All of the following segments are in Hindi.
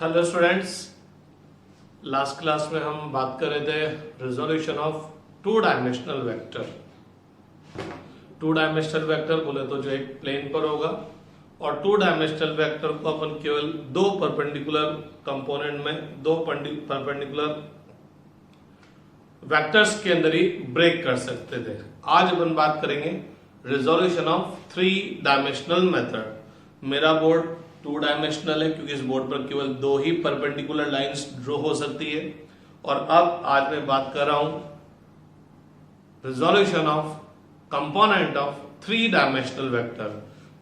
हेलो स्टूडेंट्स, लास्ट क्लास में हम बात कर रहे थे resolution of two dimensional vector. Two dimensional vector बोले तो जो एक प्लेन पर होगा, और टू डायमेंशनल वेक्टर को अपन केवल दो परपेंडिकुलर कंपोनेंट में दो परपेंडिकुलर वेक्टर्स के अंदर ही ब्रेक कर सकते थे। आज अपन बात करेंगे resolution of three dimensional method. मेरा बोर्ड टू डायमेंशनल है क्योंकि इस बोर्ड पर केवल दो ही परपेंडिकुलर लाइंस ड्रॉ हो सकती है। और अब आज मैं बात कर रहा हूं resolution of component of three dimensional vector.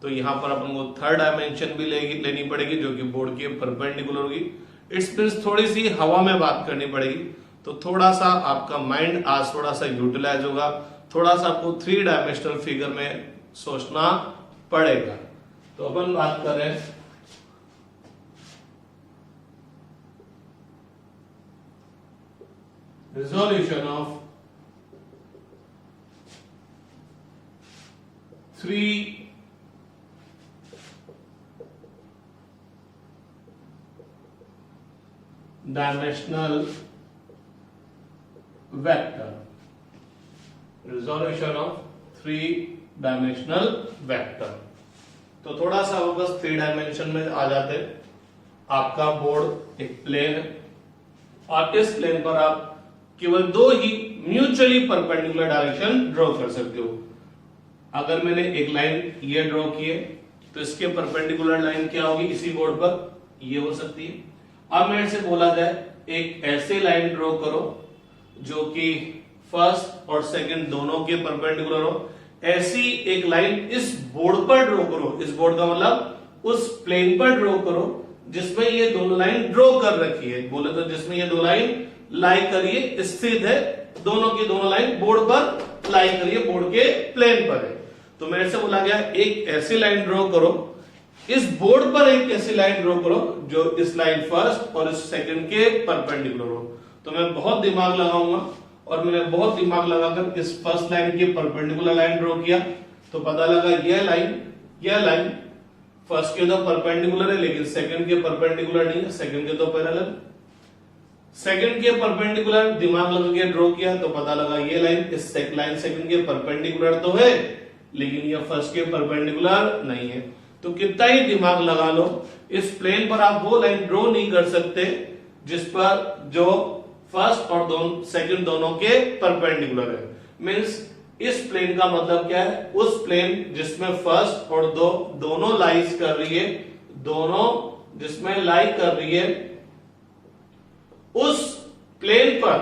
तो यहां पर अपन को थर्ड डायमेंशन भी लेनी पड़ेगी जो कि बोर्ड के परपेंडिकुलर होगी। इट्स मींस थोड़ी सी हवा में बात करनी पड़ेगी, तो थोड़ा सा आपका माइंड आज थोड़ा सा यूटिलाइज होगा, थोड़ा सा आपको थ्री डायमेंशनल फिगर में सोचना पड़ेगा। तो अपन बात कर रहे हैं resolution of three dimensional vector। resolution of three dimensional vector। तो थोड़ा सा बस थ्री डायमेंशन में आ जाते हैं। आपका बोर्ड एक प्लेन है और इस प्लेन पर आप केवल दो ही म्यूचुअली परपेंडिकुलर डायरेक्शन ड्रॉ कर सकते हो। अगर मैंने एक लाइन ये ड्रॉ की है तो इसके परपेंडिकुलर लाइन क्या होगी इसी बोर्ड पर, ये हो सकती है। अब मेरे से बोला जाए एक ऐसे लाइन ड्रॉ करो जो कि फर्स्ट और सेकंड दोनों के परपेंडिकुलर हो। ऐसी एक लाइन इस बोर्ड पर ड्रॉ करो। इस बोर्ड का मतलब उस प्लेन पर ड्रॉ करो जिसमें ये दोनों लाइन ड्रॉ कर रखी है। बोले तो जिसमें ये दो लाइन लाई करिए स्थित है, दोनों की दोनों लाइन बोर्ड पर लाई करिए, बोर्ड के प्लेन पर है। तो मेरे से बोला गया एक ऐसी लाइन ड्रॉ करो, इस बोर्ड पर एक ऐसी लाइन ड्रॉ करो जो इस लाइन फर्स्ट और इस सेकंड के परपेंडिकुलर हो। तो मैं बहुत दिमाग लगाऊंगा और मैंने बहुत दिमाग लगाकर इस फर्स्ट लाइन के परपेंडिकुलर लाइन ड्रॉ किया तो पता लगा यह लाइन फर्स्ट के तो परपेंडिकुलर है लेकिन सेकंड के परपेंडिकुलर नहीं है, सेकंड के तो पैरेलल। सेकंड के परपेंडिकुलर दिमाग लगा के ड्रॉ किया तो पता लगा ये लाइन इस लाइन सेकंड के परपेंडिकुलर तो है लेकिन ये फर्स्ट के परपेंडिकुलर नहीं है। तो कितना ही दिमाग लगा लो, इस प्लेन पर आप वो लाइन ड्रॉ नहीं कर सकते जिस पर जो फर्स्ट और सेकंड दोनों के परपेंडिकुलर है। मींस इस प्लेन का मतलब क्या है, उस प्लेन जिसमें फर्स्ट और दोनों लाइज कर रही है, दोनों जिसमें लाई कर रही है, उस प्लेन पर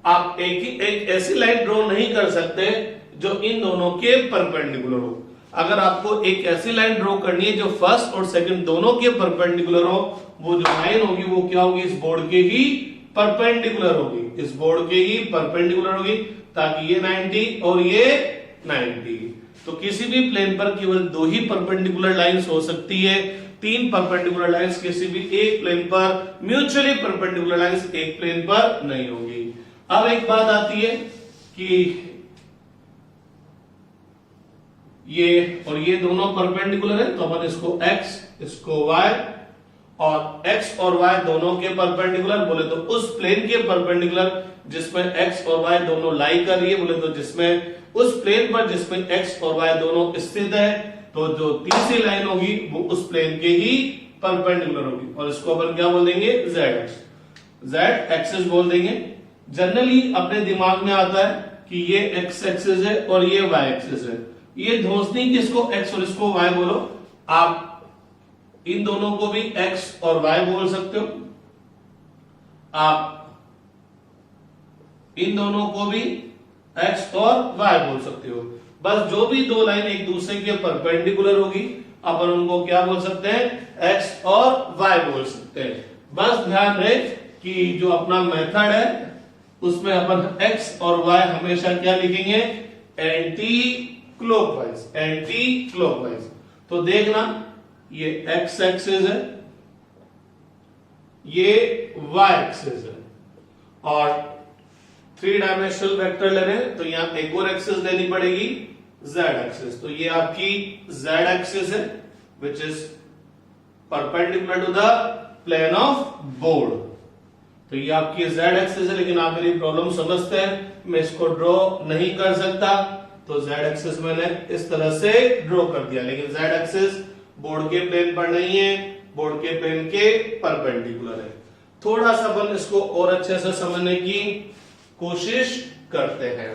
आप एक ऐसी लाइन ड्रॉ नहीं कर सकते जो इन दोनों के परपेंडिकुलर हो। अगर आपको एक ऐसी लाइन ड्रॉ करनी है जो फर्स्ट और सेकंड दोनों के परपेंडिकुलर हो, वो जो लाइन होगी वो क्या होगी, इस बोर्ड के ही परपेंडिकुलर होगी, इस बोर्ड के ही परपेंडिकुलर होगी, ताकि ये 90 और ये 90। तो किसी भी प्लेन पर केवल दो ही परपेंडिकुलर लाइंस हो सकती है, तीन परपेंडिकुलर लाइंस किसी भी एक प्लेन पर, म्यूचुअली परपेंडिकुलर लाइंस एक प्लेन पर नहीं होगी। अब एक बात आती है कि ये और ये दोनों परपेंडिकुलर है तो अपन इसको x इसको y, और x और y दोनों के परपेंडिकुलर बोले तो उस प्लेन के परपेंडिकुलर जिसमें x और y दोनों लाई कर रही है, बोले तो जिसमें उस प्लेन पर जिसमें x और y दोनों स्थित है, तो जो तीसरी लाइन होगी वो उस प्लेन के ही परपेंडिकुलर होगी और इसको अपन क्या बोल देंगे, z एक्सिस बोल देंगे। जनरली अपने दिमाग में आता है कि ये x एक्सिस है और ये y एक्सिस है, ये धोसनी किसको x और इसको y बोलो, आप इन दोनों को भी x और y बोल सकते हो, आप इन दोनों को भी x और y बोल सकते हो। बस जो भी दो लाइन एक दूसरे के परपेंडिकुलर होगी अपन उनको क्या बोल सकते हैं, x और y बोल सकते हैं। बस ध्यान रहे कि जो अपना मेथड है उसमें अपन x और y हमेशा क्या लिखेंगे, एंटी क्लॉकवाइज। तो देखना ये x एक्सिस है, ये y एक्सिस है, और थ्री डायमेंशनल वेक्टर ले रहे हैं तो यहां एक और एक्सिस लेनी पड़ेगी, z एक्सिस। तो ये आपकी z एक्सिस है which is perpendicular to the plane of board. तो ये आपकी z एक्सिस है, लेकिन आप मेरी प्रॉब्लम समझते हैं, मैं इसको ड्रॉ नहीं कर सकता, तो z एक्सिस मैंने इस तरह से ड्रॉ कर दिया, लेकिन z एक्सिस बोर्ड के प्लेन पर नहीं है, बोर्ड के प्लेन के परपेंडिकुलर है। थोड़ा सा अपन इसको और अच्छे से समझने की कोशिश करते हैं।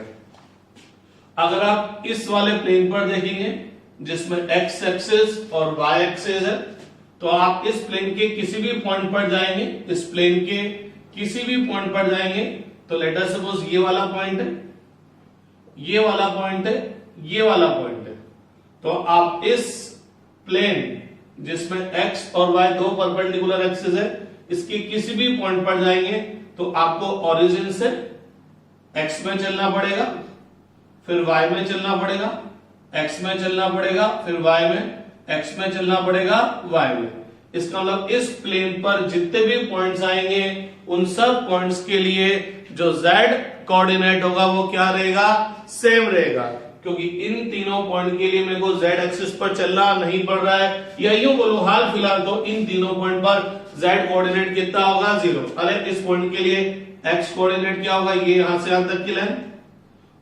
अगर आप इस वाले प्लेन पर देखेंगे जिसमें x एक्सिस और y एक्सिस है, तो आप इस प्लेन के किसी भी पॉइंट पर जाएंगे, इस प्लेन के किसी भी पॉइंट पर जाएंगे, तो लेट अस सपोज ये वाला पॉइंट है, ये वाला पॉइंट है, ये वाला पॉइंट है, तो आप इस प्लेन जिसमें x और y दो परपेंडिकुलर एक्सिस है, इसके किसी भी पॉइंट पर जाएंगे तो आपको ओरिजिन से x में चलना पड़ेगा, फिर y में चलना पड़ेगा, x में चलना पड़ेगा, फिर y में, x में चलना पड़ेगा, y में। इसका मतलब इस प्लेन पर जितने भी पॉइंट्स आएंगे उन सब पॉइंट्स के लिए जो z कोऑर्डिनेट होगा वो क्या रहेगा, सेम रहेगा, क्योंकि इन तीनों पॉइंट के लिए मेरे को z एक्सिस पर चलना नहीं पड़ रहा है, या यूं बोलो हाल फिलहाल तो इन तीनों पॉइंट पर z कोऑर्डिनेट कितना होगा, 0। अरे इस पॉइंट के लिए x कोऑर्डिनेट क्या होगा, ये यहां से यहां तक की लाइन,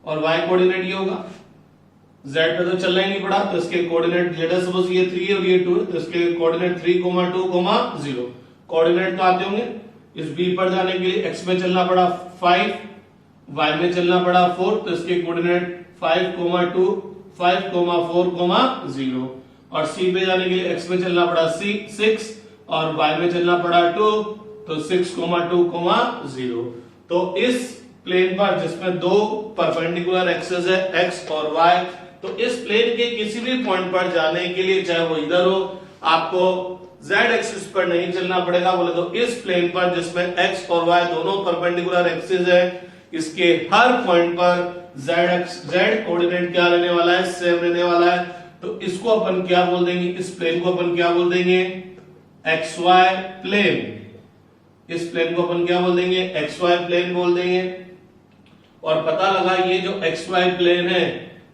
और y कोऑर्डिनेट ये होगा, z पे तो चलना ही नहीं पड़ा, तो इसके कोऑर्डिनेट लेट अस सपोज ये 3 है और ये 2 है, तो इसके कोऑर्डिनेट 3, 2, 0 कोऑर्डिनेट तो आते होंगे। इस b पर जाने के लिए x में चलना पड़ा 5, y में चलना पड़ा 4, तो इसके कोऑर्डिनेट 5, 2, 5, 4, 0, और c पे जाने के लिए x में चलना पड़ा 6 और y में चलना पड़ा 2, तो 6, 2, 0। तो इस प्लेन पर जिसमें दो परपेंडिकुलर एक्सिस है x और y, तो इस प्लेन के किसी भी पॉइंट पर जाने के लिए, चाहे वो इधर हो, आपको z एक्सिस पर नहीं चलना पड़ेगा। बोले तो इस प्लेन पर जिसमें x और y दोनों परपेंडिकुलर एक्सिस है, इसके हर पॉइंट पर z कोऑर्डिनेट क्या रहने वाला है, सेम रहने वाला है। तो इसको अपन क्या बोल देंगे, इस प्लेन को अपन क्या बोल देंगे, xy प्लेन। इस प्लेन को अपन क्या बोल देंगे, xy प्लेन बोल देंगे। और पता लगा ये जो xy प्लेन है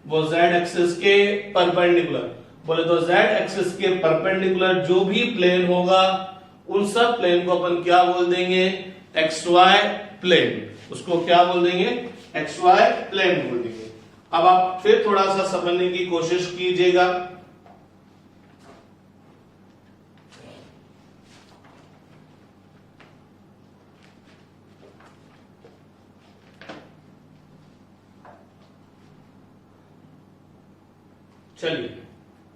वो z एक्सिस के परपेंडिकुलर, बोले तो z एक्सिस के परपेंडिकुलर जो भी प्लेन होगा उन सब प्लेन को अपन क्या बोल देंगे, xy प्लेन। उसको क्या बोल देंगे, xy प्लेन बोल देंगे। अब आप फिर थोड़ा सा समझने की कोशिश कीजिएगा। चलिए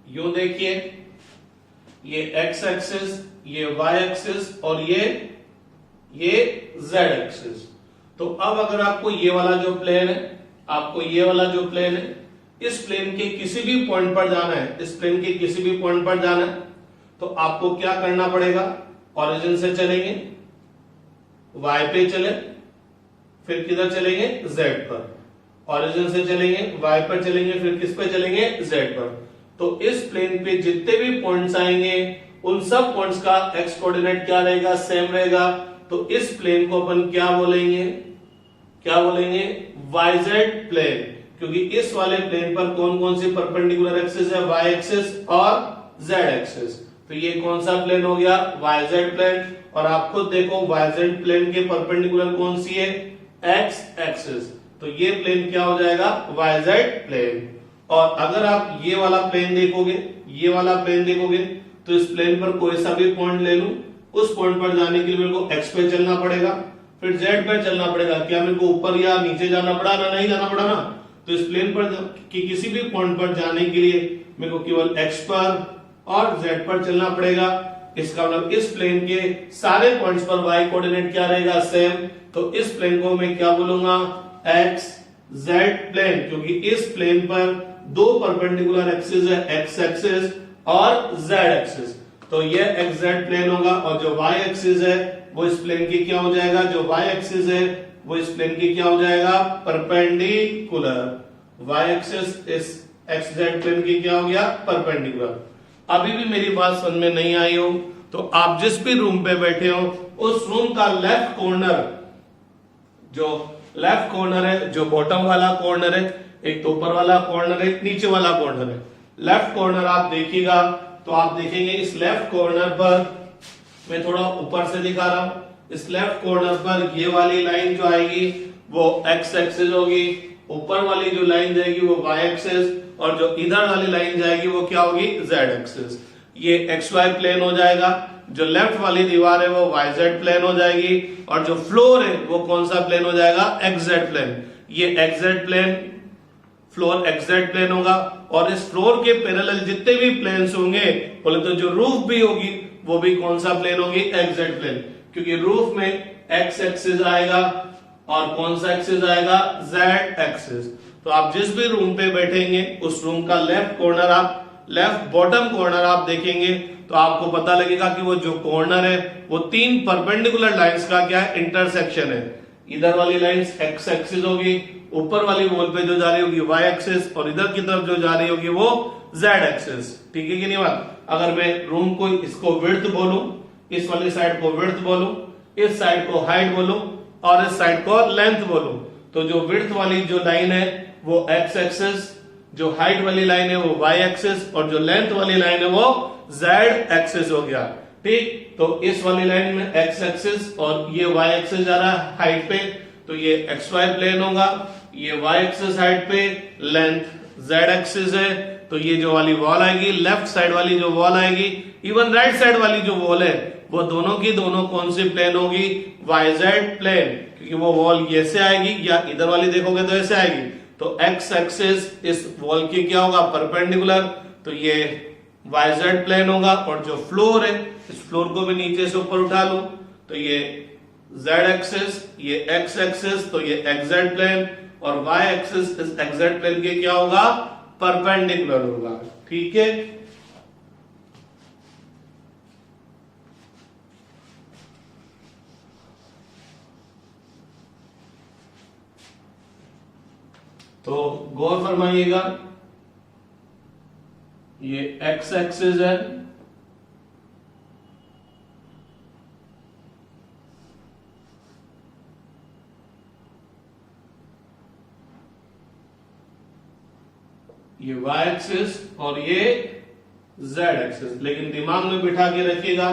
यूं देखिए, ये x एक्सिस, ये y एक्सिस और ये z एक्सिस। तो अब अगर आपको ये वाला जो प्लेन है, आपको ये वाला जो प्लेन है, इस प्लेन के किसी भी पॉइंट पर जाना है, इस प्लेन के किसी भी पॉइंट पर जाना है, तो आपको क्या करना पड़ेगा, ओरिजिन से चलेंगे, y पे चले, फिर किधर चलेंगे, z पर। ओरिजिन से चलेंगे, y पर चलेंगे, फिर किस पे चलेंगे, z पर। तो इस प्लेन पे जितने भी पॉइंट्स आएंगे उन सब पॉइंट्स का x कोऑर्डिनेट क्या रहेगा, सेम रहेगा। तो इस प्लेन को अपन क्या बोलेंगे, क्या बोलेंगे, yz प्लेन, क्योंकि इस वाले प्लेन पर कौन कौन सी परपेंडिकुलर एक्सिस है, y एक्सिस और z एक्सिस। तो ये कौन सा प्लेन हो गया, yz प्लेन। और आप खुद देखो yz प्लेन के परपेंडिकुलर कौन सी है, x एक्सिस। तो ये प्लेन क्या हो जाएगा, yz प्लेन। और अगर आप ये वाला प्लेन देखोगे, ये वाला प्लेन देखोगे, तो इस प्लेन पर कोई सा भी पॉइंट ले लूं, उस पॉइंट पर जाने के लिए मेरे को x पे चलना पड़ेगा, फिर z पे चलना पड़ेगा। क्या मेरे को ऊपर या नीचे जाना पड़ा ना, नहीं जाना पड़ा ना। तो इस प्लेन पर कि किसी भी पॉइंट पर जाने के लिए मेरे को केवल x पर और z पर चलना पड़ेगा। इसका मतलब इस प्लेन के सारे पॉइंट्स पर y कोऑर्डिनेट क्या रहेगा, सेम। तो इस प्लेन को मैं क्या बोलूंगा, x z प्लेन, क्योंकि इस प्लेन पर दो परपेंडिकुलर एक्सिस है, x एक्सिस और z एक्सिस। तो ये xz प्लेन होगा, और जो y एक्सिस है वो इस प्लेन की क्या हो जाएगा, जो y एक्सिस है वो इस प्लेन की क्या हो जाएगा, परपेंडिकुलर। y एक्सिस इस xz प्लेन की क्या हो गया, परपेंडिकुलर। अभी भी मेरी बात समझ में नहीं आई हो तो आप जिस भी रूम पे बैठे हो उस रूम का लेफ्ट कॉर्नर, जो लेफ्ट कॉर्नर है, जो बॉटम वाला कॉर्नर है, एक तो ऊपर वाला कॉर्नर है, नीचे वाला कॉर्नर है। लेफ्ट कॉर्नर आप देखिएगा तो आप देखेंगे इस लेफ्ट कॉर्नर पर मैं थोड़ा ऊपर से दिखा रहा हूं। इस लेफ्ट कॉर्नर पर ये वाली लाइन जो आएगी वो एक्स एक्सिस होगी, ऊपर वाली जो लाइन जाएगी वो वाई एक्सिस, और जो इधर वाली लाइन जाएगी वो क्या होगी, जेड एक्सिस। ये एक्स वाई प्लेन हो जाएगा, जो लेफ्ट वाली दीवार है वो वाई जेड प्लेन हो जाएगी, और जो फ्लोर है वो कौन सा प्लेन हो जाएगा, एक्स जेड प्लेन। ये x z plane, floor x z plane होगा। और इस फ्लोर के पैरेलल जितने भी प्लेन्स होंगे, बोले तो जो रूफ भी होगी वो भी कौन सा प्लेन होगी, एक्स जेड प्लेन, क्योंकि रूफ में एक्स एक्सिस आएगा और कौन सा एक्सिस आएगा, जेड एक्सिस। तो आप जिस भी रूम पे बैठेंगे उस रूम का लेफ्ट कॉर्नर, आप लेफ्ट बॉटम कॉर्नर आप देखेंगे तो आपको पता लगेगा कि वो जो कॉर्नर है वो तीन परपेंडिकुलर लाइंस का क्या है, इंटरसेक्शन है। इधर वाली लाइंस एक्स एक्सिस होगी, ऊपर वाली वॉल पे जो जा रही होगी वाई एक्सिस, और इधर की तरफ जो जा रही होगी वो जेड एक्सिस। ठीक है कि नहीं बात। अगर मैं रूम को इसको विड्थ बोलूं, इस वाली साइड को विड्थ बोलूं, इस साइड को हाइट बोलूं और इस साइड को लेंथ बोलूं, तो जो विड्थ वाली जो लाइन है वो एक्स एक्सिस, जो हाइट वाली लाइन है वो वाई एक्सिस, और जो लेंथ वाली लाइन है वो जेड एक्सिस हो गया। ठीक, तो इस वाली लाइन में एक्स एक्सिस और ये वाई एक्सिस जा रहा है हाइट पे, तो ये एक्स वाई प्लेन होगा, ये वाई एक्सिस हाइट पे, लेंथ जेड एक्सिस है, तो ये जो वाली वॉल आएगी, लेफ्ट साइड वाली जो वॉल आएगी, इवन राइट साइड वाली जो वॉल है वो दोनों की दोनों कौन सी प्लेन होगी, वाई जेड प्लेन, क्योंकि वो वॉल ये से आएगी, या इधर वाली देखोगे तो ऐसे आएगी, तो एक्स एक्सिस इस वॉल की क्या होगा, परपेंडिकुलर, तो ये वाई जेड प्लेन होगा। और जो फ्लोर है, इस फ्लोर को भी नीचे से ऊपर उठा लो, तो ये जेड एक्सिस, ये एक्स एक्सिस, तो ये एक्स जेड प्लेन, और वाई एक्सिस इस एक्स जेड प्लेन के क्या होगा, परपेंडिकुलर होगा। ठीक है, तो गौर फरमाइएगा, ये एक्स एक्सिस है, ये वाई एक्सिस और ये जेड एक्सिस। लेकिन दिमाग में बिठा के रखिएगा,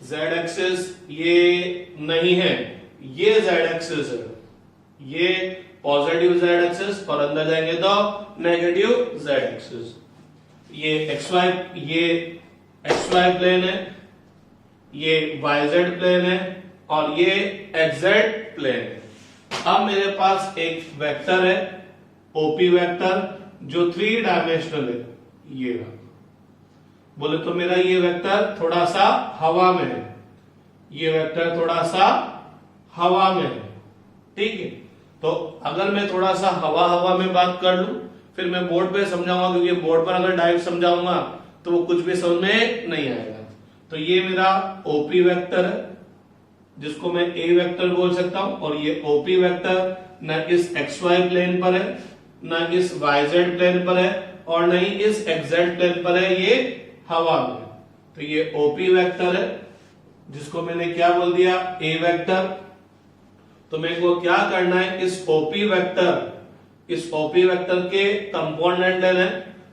जेड एक्सिस ये नहीं है, ये जेड एक्सिस है, ये पॉजिटिव जेड एक्सिस, और अंदर जाएंगे तो नेगेटिव जेड एक्सिस। ये एक्स वाई प्लेन है, ये वाई जेड प्लेन है, और ये एक्स जेड प्लेन है। अब मेरे पास एक वेक्टर है, ओपी वेक्टर, जो 3 डायमेंशनल है, ये रहा। बोले तो मेरा ये वेक्टर थोड़ा सा हवा में है, ये वेक्टर थोड़ा सा हवा में है। ठीक है, तो अगर मैं थोड़ा सा हवा में बात कर लूं, फिर मैं बोर्ड पे समझाऊंगा, क्योंकि बोर्ड पर अगर डायरेक्ट समझाऊंगा तो वो कुछ भी समझ में नहीं आएगा। तो ये मेरा ओपी वेक्टर है, जिसको मैं ए वेक्टर बोल सकता हूं, और ये ओपी वेक्टर न इस एक्स वाई प्लेन पर है, न इस वाई जेड प्लेन पर है, और न ही इस एक्स जेड प्लेन पर है, ये हवा में। तो ये ओपी वेक्टर है, जिसको मैंने क्या बोल दिया, ए वेक्टर। तो मेरे को क्या करना है, इस ओपी वेक्टर के कंपोनेंट लेना है।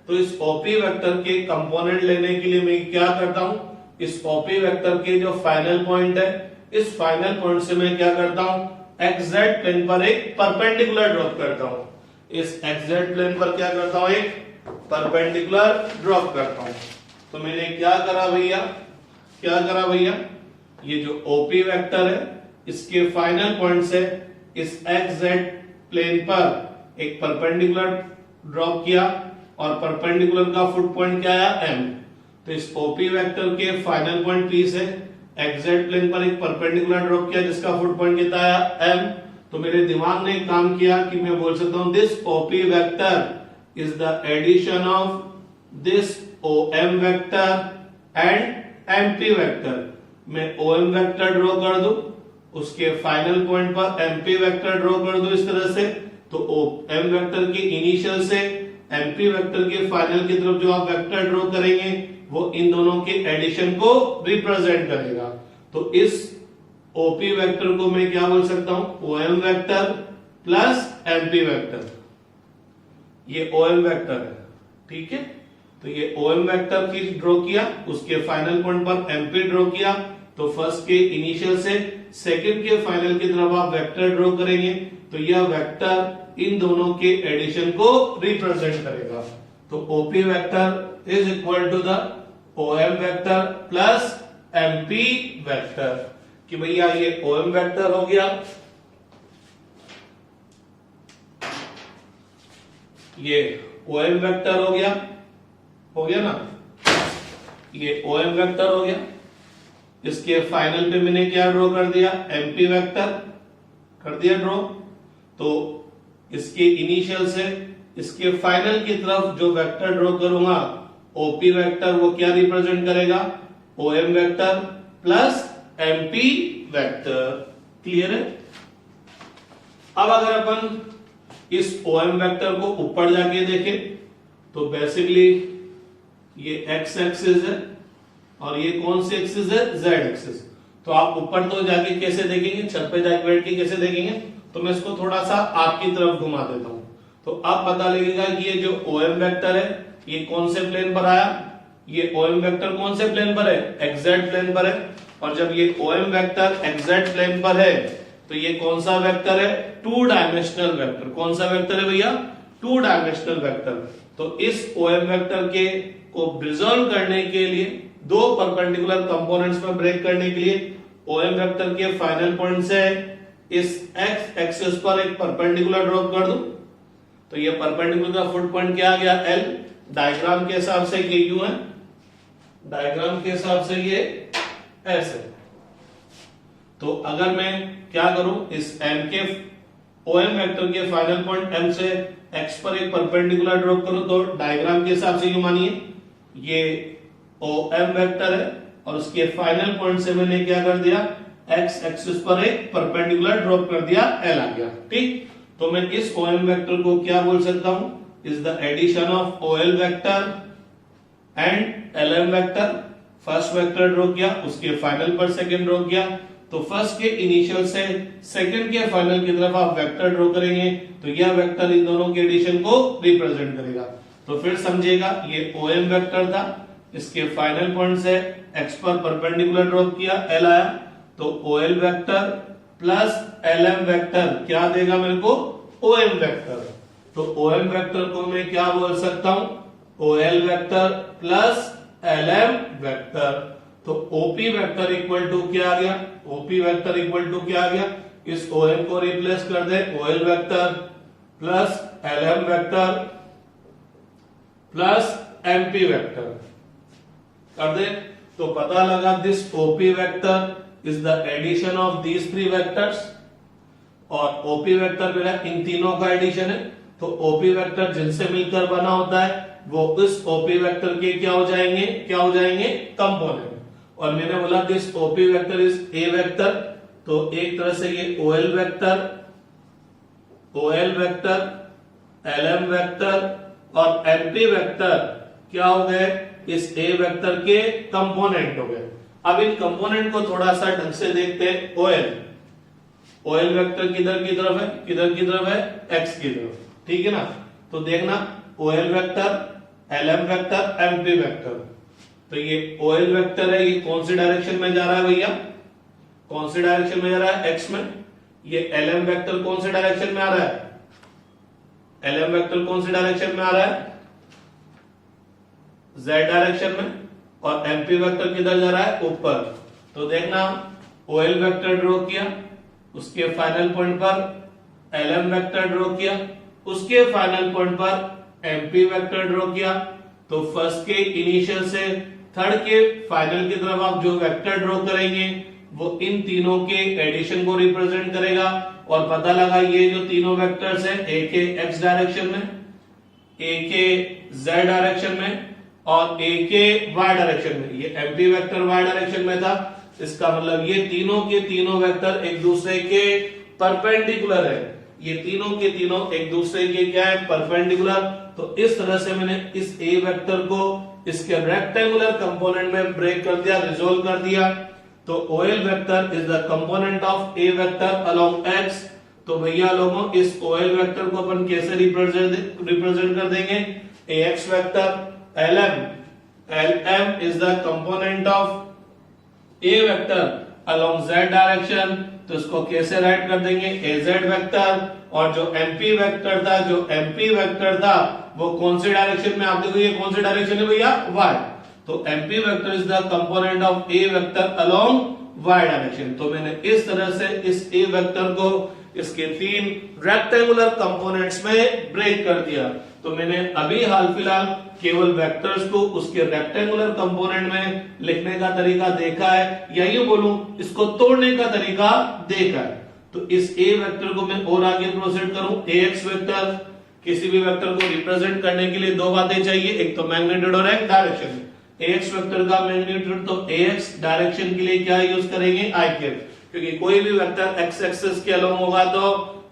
तो इस ओपी वेक्टर के कंपोनेंट लेने के लिए मैं क्या करता हूं, इस ओपी वेक्टर के जो फाइनल पॉइंट है, इस फाइनल पॉइंट से मैं क्या करता हूं, एक्स जेड प्लेन पर एक परपेंडिकुलर ड्रॉप करता हूं। इस एक्स जेड प्लेन पर क्या करता हूं, एक परपेंडिकुलर ड्रॉप करता हूं। तो मैंने क्या करा भैया, ये जो ओपी वेक्टर है, इसके फाइनल पॉइंट से इस एक्स जेड प्लेन पर एक परपेंडिकुलर ड्रॉप किया, और परपेंडिकुलर का फुट पॉइंट क्या आया, एम। तो इस ओपी वेक्टर के फाइनल पॉइंट पी से एक्स जेड प्लेन पर एक परपेंडिकुलर ड्रॉप किया, जिसका फुट पॉइंट कितना आया, एम। तो मेरे दिमाग ने एक काम किया कि मैं बोल सकता हूं, this OP vector is the addition of this OM vector and MP vector. मैं ओएम वेक्टर ड्रॉ कर दूं, उसके फाइनल पॉइंट पर एमपी वेक्टर ड्रॉ कर दो इस तरह से, तो एम वेक्टर के इनिशियल से एमपी वेक्टर के फाइनल की तरफ जो आप वेक्टर ड्रॉ करेंगे वो इन दोनों के एडिशन को रिप्रेजेंट करेगा। तो इस ओपी वेक्टर को मैं क्या बोल सकता हूं, OM vector plus MP vector. ये ओएम वेक्टर है, ठीक है। तो ये ओएम वेक्टर की ड्रॉ किया, उसके फाइनल पॉइंट पर एमपी ड्रॉ किया, तो फर्स्ट के इनिशियल से सेकंड के फाइनल की तरफ आप वेक्टर ड्रॉ करेंगे, तो यह वेक्टर इन दोनों के एडिशन को रिप्रेजेंट करेगा। तो OP vector is equal to the OM vector plus MP vector, कि भैया ये ओएम वेक्टर हो गया, ये ओएम वेक्टर हो गया ना, ये ओएम वेक्टर हो गया। इसके फाइनल पे मैंने क्या ड्रॉ कर दिया, एमपी वेक्टर कर दिया ड्रॉ। तो इसके इनिशियल से इसके फाइनल की तरफ जो वेक्टर ड्रॉ करूंगा ओपी वेक्टर, वो क्या रिप्रेजेंट करेगा, OM vector plus MP vector. Clear है। अब अगर अपन इस ओएम वेक्टर को ऊपर जाके देखें तो बेसिकली ये एक्स एक्सिस है और ये कौन सी एक्सिस है, जेड एक्सिस। तो आप ऊपर तो जाके कैसे देखेंगे, छत पे जाके बैठ के कैसे देखेंगे, तो मैं इसको थोड़ा सा आपकी तरफ घुमा देता हूं, तो आप पता लगेगा कि ये जो ओएम वेक्टर है ये कौन से प्लेन पर आया, ये ओएम वेक्टर कौन से प्लेन पर है, एक्सजेड प्लेन पर है। और जब ये ओएम वेक्टर एक्सजेड प्लेन पर है तो ये कौन सा वेक्टर है, टू डायमेंशनल वेक्टर। कौन सा वेक्टर है भैया, टू डायमेंशनल वेक्टर। तो इस ओएम वेक्टर के को रिजॉल्व करने के लिए, दो परपेंडिकुलर कंपोनेंट्स में ब्रेक करने के लिए ओएम वेक्टर के फाइनल पॉइंट से इस एक्स एक्सिस पर एक परपेंडिकुलर ड्रॉप कर दूं, तो ये परपेंडिकुलर का फुट पॉइंट क्या आ गया, एल। डायग्राम के हिसाब से ये यू है, डायग्राम के हिसाब से ये एस है। तो अगर मैं क्या करूं, इस एम के ओएम वेक्टर के फाइनल पॉइंट एम से एक्स पर एक परपेंडिकुलर ड्रॉप करूं, तो डायग्राम के हिसाब से यू मानिए ये ओएम वेक्टर है और उसके फाइनल पॉइंट से मैंने क्या कर दिया, एक्स एक्सिस पर एक परपेंडिकुलर ड्रॉप कर दिया, एल आ गया। ठीक, तो मैं इस ओएम वेक्टर को क्या बोल सकता हूं, is the addition of OL vector and LM vector. First vector draw किया, उसके फाइनल पर सेकंड ड्रॉ किया, तो फर्स्ट के इनिशियल से सेकंड के फाइनल की तरफ आप वेक्टर ड्रॉ करेंगे, तो यह वेक्टर इन दोनों के एडिशन को रिप्रेजेंट करेगा। तो फिर समझिएगा ये ओएम वेक्टर था, इसके फाइनल पॉइंट से एक्स पर परपेंडिकुलर ड्रॉप किया, एल आया, तो OL vector plus LM vector क्या देगा मेरे को, ओएम वेक्टर। तो ओएम वेक्टर को मैं क्या बोल सकता हूं, OL vector plus LM vector. तो ओपी वेक्टर इक्वल टू क्या आ गया, ओपी वेक्टर इक्वल टू क्या आ गया, इस ओएम को रिप्लेस कर दे, OL vector plus LM vector plus MP vector कर दे, तो पता लगा this OP vector is the addition of these three vectors. और ओपी वेक्टर मेरा इन तीनों का एडिशन है, तो ओपी वेक्टर जिनसे मिलकर बना होता है वो इस ओपी वेक्टर के क्या हो जाएंगे, कंपोनेंट। और मैंने बोला this OP vector is a vector, तो एक तरह से ये ओएल वेक्टर, एलएम वेक्टर और एमपी वेक्टर क्या हो गए, इस ए वेक्टर के कंपोनेंट हो गए। अब इन कंपोनेंट को थोड़ा सा ढंग से देखते हैं। ओएल वेक्टर किधर की तरफ है, एक्स की तरफ, ठीक है ना। तो देखना OL vector, LM vector, MP vector. तो ये ओएल वेक्टर है, ये कौन सी डायरेक्शन में जा रहा है भैया, कौन सी डायरेक्शन में जा रहा है, एक्स में। ये एलएम वेक्टर कौन सी डायरेक्शन में आ रहा है, एलएम वेक्टर कौन सी डायरेक्शन में आ रहा है, जेड डायरेक्शन में। और एमपी वेक्टर किधर जा रहा है, ऊपर। तो देखना ओएल वेक्टर ड्रॉ किया, उसके फाइनल पॉइंट पर एलएम वेक्टर ड्रॉ किया, उसके फाइनल पॉइंट पर एमपी वेक्टर ड्रॉ किया। तो फर्स्ट के इनिशियल से थर्ड के फाइनल की तरफ आप जो वेक्टर ड्रॉ करेंगे वो इन तीनों के एडिशन को रिप्रेजेंट करेगा। और पता लगा ये जो तीनों वेक्टर्स हैं, एक एक्स डायरेक्शन में, एक जेड डायरेक्शन में और एक वाई डायरेक्शन में। ये एमपी वेक्टर वाई डायरेक्शन में था, इसका मतलब ये तीनों के तीनों वेक्टर एक दूसरे के परपेंडिकुलर है, ये तीनों के तीनों एक दूसरे के क्या है, परपेंडिकुलर। तो इस तरह से मैंने इस ए वेक्टर को इसके रेक्टेंगुलर कंपोनेंट में ब्रेक कर दिया, रिजोल्व कर दिया। तो OL vector is the component of A vector along x. तो भैया लोगों इस ओएल वेक्टर को अपन कैसे रिप्रेजेंट कर देंगे, A x vector LM is the component of A vector along z direction, तो इसको कैसे राइट कर देंगे, az वेक्टर। और जो mp वेक्टर था वो कौन से डायरेक्शन में, आप देखो ये कौन से डायरेक्शन है भैया, y। तो mp vector is the component of a vector along y direction. तो मैंने इस तरह से इस a वेक्टर को इसके 3 रेक्टेंगुलर कंपोनेंट्स में ब्रेक कर दिया। तो मैंने अभी हाल फिलहाल केवल वेक्टर्स को उसके रेक्टेंगुलर कंपोनेंट में लिखने का तरीका देखा है, या यूं बोलूं इसको तोड़ने का तरीका देखा है। तो इस a वेक्टर को मैं और आगे प्रोसीड करूं, ax वेक्टर, किसी भी वेक्टर को रिप्रेजेंट करने के लिए दो बातें चाहिए, एक तो मैग्नीट्यूड और एक डायरेक्शन। ax वेक्टर का मैग्नीट्यूड, तो ax डायरेक्शन के लिए क्या यूज करेंगे, i कैप, क्योंकि कोई भी वेक्टर x एक्सिस के अलोंग होगा तो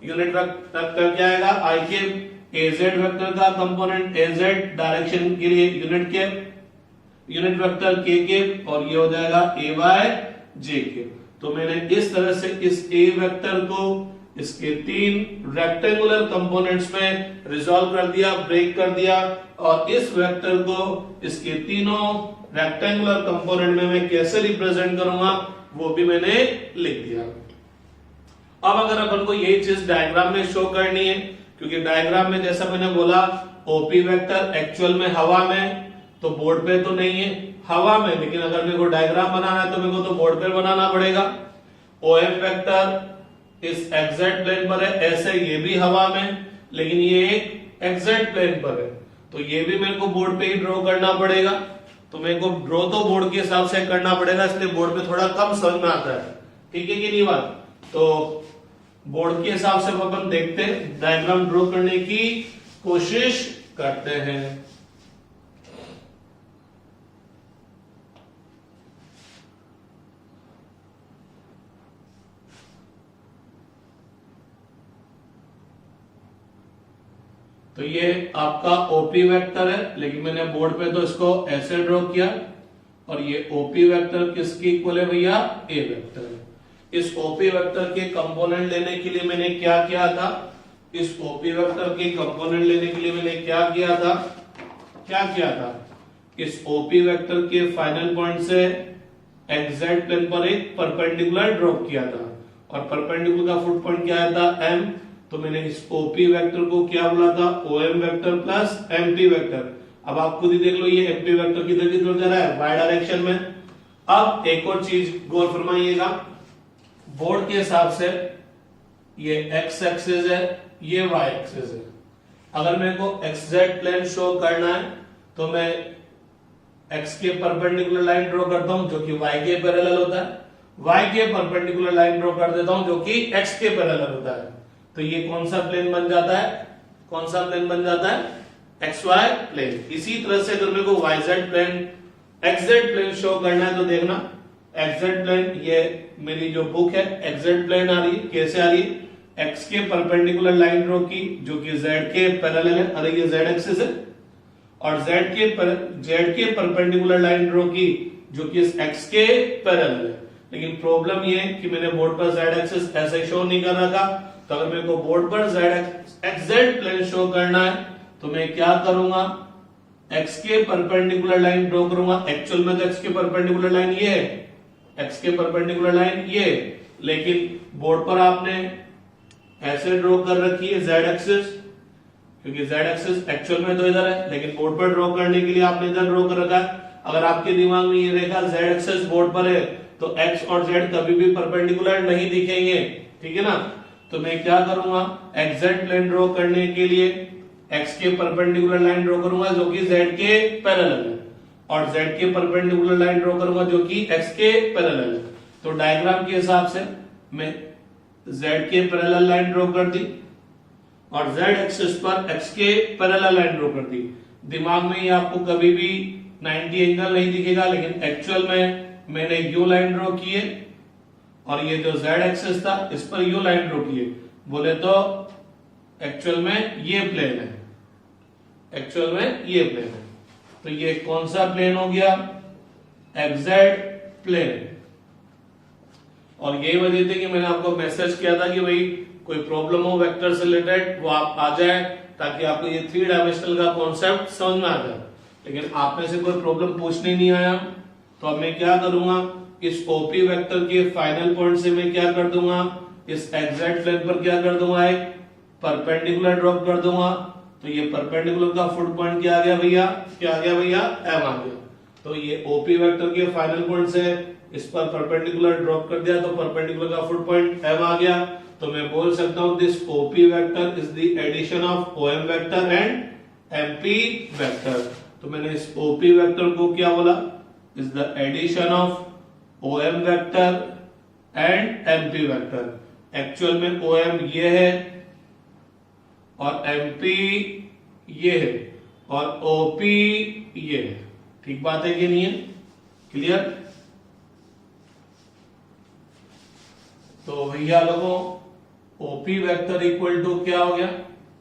यूनिट वेक्टर क्या आएगा, i कैप। az वेक्टर का कंपोनेंट az डायरेक्शन के लिए यूनिट वेक्टर k कैप, और ये हो जाएगा ay j कैप। तो मैंने इस तरह से इस a वेक्टर को इसके 3 रेक्टेंगुलर कंपोनेंट्स में रिजॉल्व कर दिया, ब्रेक कर दिया, और इस वेक्टर को इसके तीनों रेक्टेंगुलर कंपोनेंट में मैं कैसे रिप्रेजेंट करूंगा वो भी मैंने लिख दिया। अब अगर अपन को यही चीज डायग्राम में शो करनी है, क्योंकि डायग्राम में जैसा मैंने बोला ओपी वेक्टर एक्चुअल में हवा में, तो बोर्ड पे तो नहीं है, हवा में, लेकिन अगर मेरे को डायग्राम बनाना है तो मेरे को तो बोर्ड पे बनाना पड़ेगा। ओएफ वेक्टर इस एक्जेक्ट प्लेन पर है, ऐसे ये भी हवा में, लेकिन ये एक एक्जेक्ट प्लेन पर है, तो ये भी मेरे को बोर्ड पे ही ड्रॉ करना पड़ेगा। तो मेरे को ड्रॉ तो बोर्ड के हिसाब से करना पड़ेगा, इसलिए बोर्ड पे थोड़ा कम समझ में आता है, ठीक है कि नहीं बात। तो बोर्ड के हिसाब से अपन देखते हैं, डायग्राम ड्रॉ करने की कोशिश करते हैं। तो ये आपका ओपी वेक्टर है, लेकिन मैंने बोर्ड पे तो इसको ऐसे ड्रॉ किया, और ये ओपी वेक्टर किसकी इक्वल है भैया, ए वेक्टर है। इस ओपी वेक्टर के कंपोनेंट लेने के लिए मैंने क्या किया था, इस ओपी वेक्टर के कंपोनेंट लेने के लिए मैंने क्या किया था, इस ओपी वेक्टर के फाइनल पॉइंट से एक्जेक्ट प्लेन पर एक परपेंडिकुलर ड्रॉप किया था, और परपेंडिकुलर का फुट पॉइंट क्या आया था, m। तो मैंने इस ओपी वेक्टर को क्या बोला था, OM vector plus MP vector. अब आप खुद ही देख लो, ये MP वेक्टर किधर किधर जा रहा है, y डायरेक्शन में। अब एक और चीज गौर फरमाइएगा, बोर्ड के हिसाब से ये x एक्सिस है, ये y एक्सिस है। अगर मेरे को xz प्लेन शो करना है तो मैं x के परपेंडिकुलर लाइन ड्रॉ करता हूं जो कि y के पैरेलल होता है, y के परपेंडिकुलर लाइन ड्रॉ कर देता हूं जो कि x के पैरेलल होता है। तो ये कौन सा प्लेन बन जाता है, xy प्लेन। इसी तरह से अगर मेरे को yz plane, xz plane show करना है तो देखना, xz प्लेन, ये मेरी जो बुक है xz प्लेन आ रही है, कैसे आ रही है, x के परपेंडिकुलर लाइन ड्रॉ की जो कि z के पैरेलल है, अरे ये z एक्सिस है, और z के परपेंडिकुलर लाइन ड्रॉ की जो कि इस x के पैरेलल है। लेकिन प्रॉब्लम ये है कि मैंने बोर्ड पर z एक्सिस ऐसे शो नहीं कर रखा, तो अगर मेरे को बोर्ड पर xz प्लेन शो करना है तो मैं क्या करूंगा, x के परपेंडिकुलर लाइन ड्रॉ करूंगा। एक्चुअल में तो x के परपेंडिकुलर लाइन ये है, x के परपेंडिकुलर लाइन ये, लेकिन बोर्ड पर आपने ऐसे ड्रॉ कर रखी है z एक्सिस, क्योंकि z एक्सिस एक्चुअल में तो इधर है, लेकिन बोर्ड पर ड्रॉ करने के लिए आपने इधर ड्रॉ कर रखा है। अगर आपके दिमाग में ये रेखा z एक्सिस बोर्ड पर है तो x और z कभी भी परपेंडिकुलर नहीं दिखेंगे, ठीक है ना। तो मैं क्या करूंगा, एग्जैक्ट प्लेन ड्रॉ करने के लिए x के परपेंडिकुलर लाइन ड्रॉ करूंगा जो कि z के पैरेलल है, और z के परपेंडिकुलर लाइन ड्रॉ करूंगा जो कि x के पैरेलल है। तो डायग्राम के हिसाब से मैं z के पैरेलल लाइन ड्रॉ कर दी, और z एक्सिस पर x के पैरेलल लाइन ड्रॉ कर दी। दिमाग में ये आपको कभी भी 90 एंगल नहीं दिखेगा, लेकिन एक्चुअल में मैंने u लाइन ड्रॉ की है, और ये जो z एक्सिस था इस पर u लाइन ड्रॉ की है। बोले तो एक्चुअल में ये प्लेन है, तो ये कौन सा प्लेन हो गया, एग्जैक्ट प्लेन। और यही वजह थी कि मैंने आपको मैसेज किया था कि भाई कोई प्रॉब्लम हो वेक्टर से रिलेटेड वो आप आ जाए, ताकि आपको ये 3 डायमेंशनल का कॉन्सेप्ट समझ में आ जाए। लेकिन आप में से कोई प्रॉब्लम पूछने नहीं आया, तो अब मैं क्या करूंगा, इस ओपी वेक्टर के फाइनल पॉइंट से मैं क्या कर दूंगा, इस एग्जैक्ट प्लेन पर क्या कर दूंगा, एक परपेंडिकुलर ड्रॉप कर दूंगा। तो ये परपेंडिकुलर का फुट पॉइंट क्या आ गया भैया, क्या आ गया भैया, एम आ गया। तो ये ओपी वेक्टर के फाइनल पॉइंट से इस पर परपेंडिकुलर ड्रॉप कर दिया तो परपेंडिकुलर का फुट पॉइंट एम आ गया। तो मैं बोल सकता हूं this OP vector is the addition of Om vector and MP vector. तो मैंने इस ओपी वेक्टर को क्या बोला, is the addition of Om vector and MP vector. Actual में ओएम ये है और एमपी ये है और ओपी ये है। ठीक बात है कि नहीं है, क्लियर। तो भैया लोगों ओपी वेक्टर इक्वल टू क्या हो गया,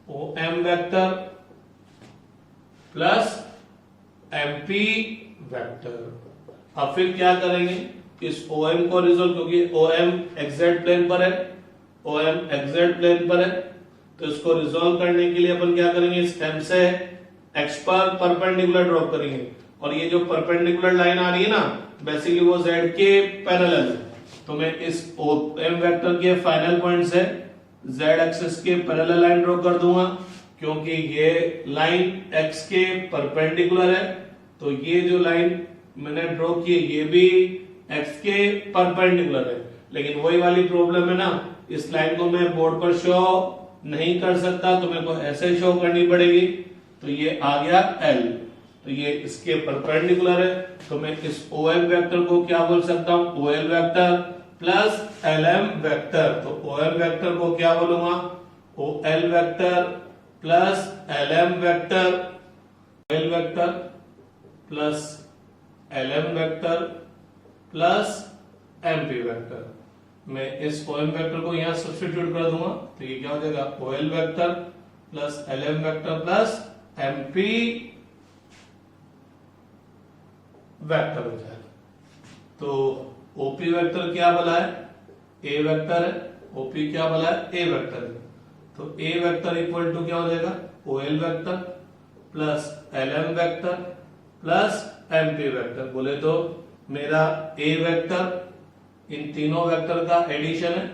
O M vector plus MP vector. अब फिर क्या करेंगे, इस ओ एम को रिजोल्व, क्योंकि ओ एम एग्जैक्ट प्लेन पर है, ओ एम एग्जैक्ट प्लेन पर है, तो इसको रिजोल्व करने के लिए अपन क्या करेंगे, इस एम से एक्स पर परपेंडिकुलर ड्रॉप करेंगे। और ये जो परपेंडिकुलर लाइन आ रही है ना, बेसिकली वो जेड के पैरेलल है। तो मैं इस एम वेक्टर के फाइनल पॉइंट से जेड एक्सिस के पैरेलल लाइन ड्रॉ कर दूंगा, क्योंकि ये लाइन एक्स के परपेंडिकुलर है। तो ये जो लाइन मैंने ड्रॉ की ये भी एक्स के परपेंडिकुलर है। लेकिन वही वाली प्रॉब्लम है ना, इस लाइन को मैं बोर्ड पर शो नहीं कर सकता, तो मेरे को ऐसे शो करनी पड़ेगी। तो ये आ गया एल, तो ये इसके परपेंडिकुलर है। तो मैं इस ओ एम वेक्टर को क्या बोल सकता हूं, O L vector plus L M vector. तो ओ एम वेक्टर को क्या बोलूंगा, O L vector plus L M vector, L vector plus L M vector plus MP vector. मैं इस ओ एम वेक्टर को यहां सब्स्टिट्यूट कर दूंगा, तो ये क्या हो जाएगा, O L vector plus L M vector plus MP vector हो जाएगा। तो ओपी वेक्टर क्या बोला है, ए वेक्टर है, ओपी क्या बोला है, ए वेक्टर है। तो ए वेक्टर इक्वल टू क्या हो जाएगा, O L vector plus L M vector plus MP vector. बोले तो मेरा ए वेक्टर इन तीनों वेक्टर का एडिशन है,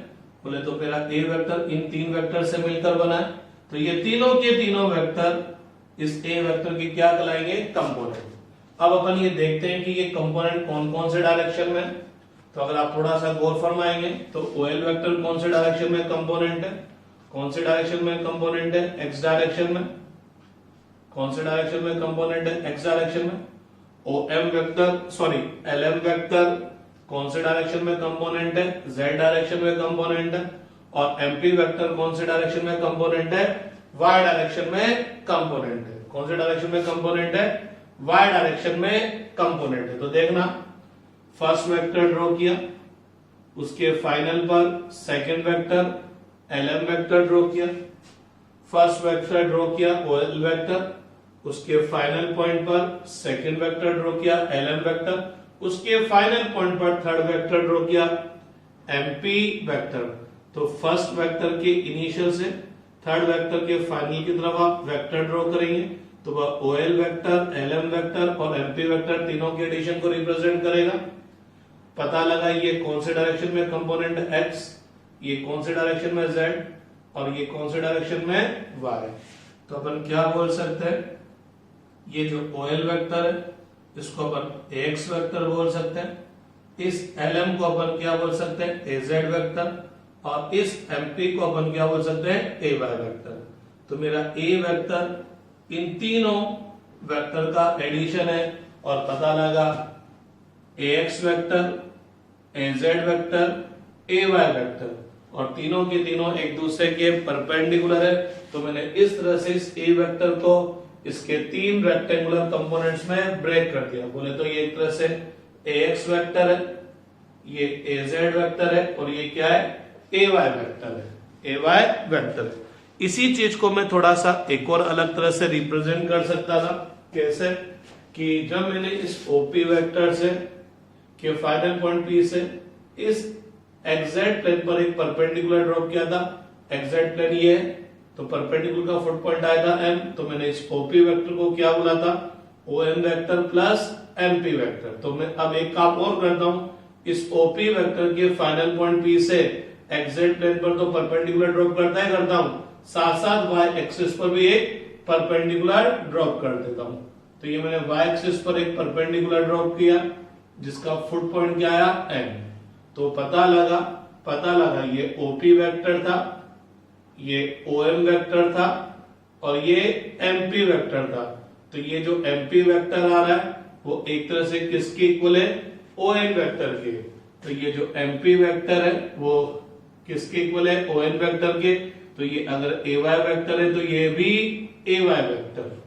बोले तो मेरा ए वेक्टर इन तीन वेक्टर से मिलकर बना है। तो ये तीनों के तीनों वेक्टर इस ए वेक्टर की क्या कहलाएंगे, कंपोनेंट। अब अपन ये देखते हैं कि ये कंपोनेंट कौन कौन से डायरेक्शन में। तो अगर आप थोड़ा सा गौर फरमाएंगे तो ओएल वेक्टर कौन से डायरेक्शन में कंपोनेंट है, कौन से डायरेक्शन में कंपोनेंट है, एक्स डायरेक्शन में। कौन से डायरेक्शन में कंपोनेंट है, एक्स डायरेक्शन में। O M vector sorry L M vector कौन से डायरेक्शन में कंपोनेंट है, जेड डायरेक्शन में कंपोनेंट है। और एमपी वेक्टर कौन से डायरेक्शन में कंपोनेंट है, वाई डायरेक्शन में कंपोनेंट है। कौन से डायरेक्शन में कंपोनेंट है, वाई डायरेक्शन में कंपोनेंट है। तो देखना, फर्स्ट वेक्टर ड्रॉ किया, उसके फाइनल पर second vector L M vector draw किया, फर्स्ट वेक्टर ड्रॉ किया ओ एल वेक्टर, उसके फाइनल पॉइंट पर सेकंड वेक्टर ड्रॉ किया एल एम वेक्टर, उसके फाइनल पॉइंट पर थर्ड वेक्टर ड्रॉ किया एमपी वेक्टर। तो फर्स्ट वेक्टर के इनिशियल से थर्ड वेक्टर के फाइनल की तरफ आप वेक्टर ड्रॉ करेंगे, तो वह O L vector, L M vector और एमपी वेक्टर तीनों के एडिशन को रिप्रेजेंट करेगा। पता लगा ये कौन से डायरेक्शन में कंपोनेंट है, एक्स, ये कौन से डायरेक्शन में जेड और ये कौन से डायरेक्शन में वाई। तो अपन क्या बोल सकते हैं, ये जो ओ एल वेक्टर है इसको अपन एक्स वेक्टर बोल सकते हैं, इस एल एम को अपन क्या बोल सकते हैं, ए जेड वेक्टर, और इस एमपी को अपन क्या बोल सकते हैं, ए वाई वेक्टर। तो मेरा ए वेक्टर इन तीनों वेक्टर का एडिशन है और पता लगा ए x vector, A z vector, a y vector, और तीनों के तीनों एक दूसरे के परपेंडिकुलर है। तो मैंने इस तरह से इस ए वेक्टर को इसके तीन रेक्टेंगुलर कंपोनेंट्स में ब्रेक कर दिया। बोले तो ये एक तरह से ए एक्स वेक्टर है, ये ए जेड वेक्टर है और ये क्या है, ए वाई वेक्टर है, ए वाई वेक्टर। इसी चीज को मैं थोड़ा सा एक और अलग तरह से रिप्रेजेंट कर सकता था। कैसे, कि जब मैंने इस ओपी वेक्टर से के फाइनल पॉइंट पी से इस एग्जैक्ट प्लेन पर एक परपेंडिकुलर ड्रॉप किया था, एग्जैक्ट प्लेन ये है, तो परपेंडिकुलर का फुट पॉइंट आया था एम, तो मैंने इस ओपी वेक्टर को क्या बोला था, O M vector plus MP vector. तो मैं अब एक काम और करता हूं, इस ओपी वेक्टर के फाइनल पॉइंट पी से एक्जेक्ट प्लेन पर तो परपेंडिकुलर ड्रॉप करता हूं, साथ साथ वाई एक्सिस पर भी एक परपेंडिकुलर ड्रॉप कर देता हूं। तो ये मैंने वाई एक्सिस पर एक परपेंडिकुलर ड्रॉप किया जिसका फुट पॉइंट क्या आया एम। तो पता लगा ये ओपी वेक्टर था, ये ओएम वेक्टर था और ये एमपी वेक्टर था। तो ये जो एमपी वेक्टर आ रहा है वो एक तरह से किसके इक्वल है, ओएन वेक्टर के। तो ये जो एमपी वेक्टर है वो किसके इक्वल है, ओएन वेक्टर के। तो ये अगर ए वाई वेक्टर है तो ये भी ए वाई वेक्टर।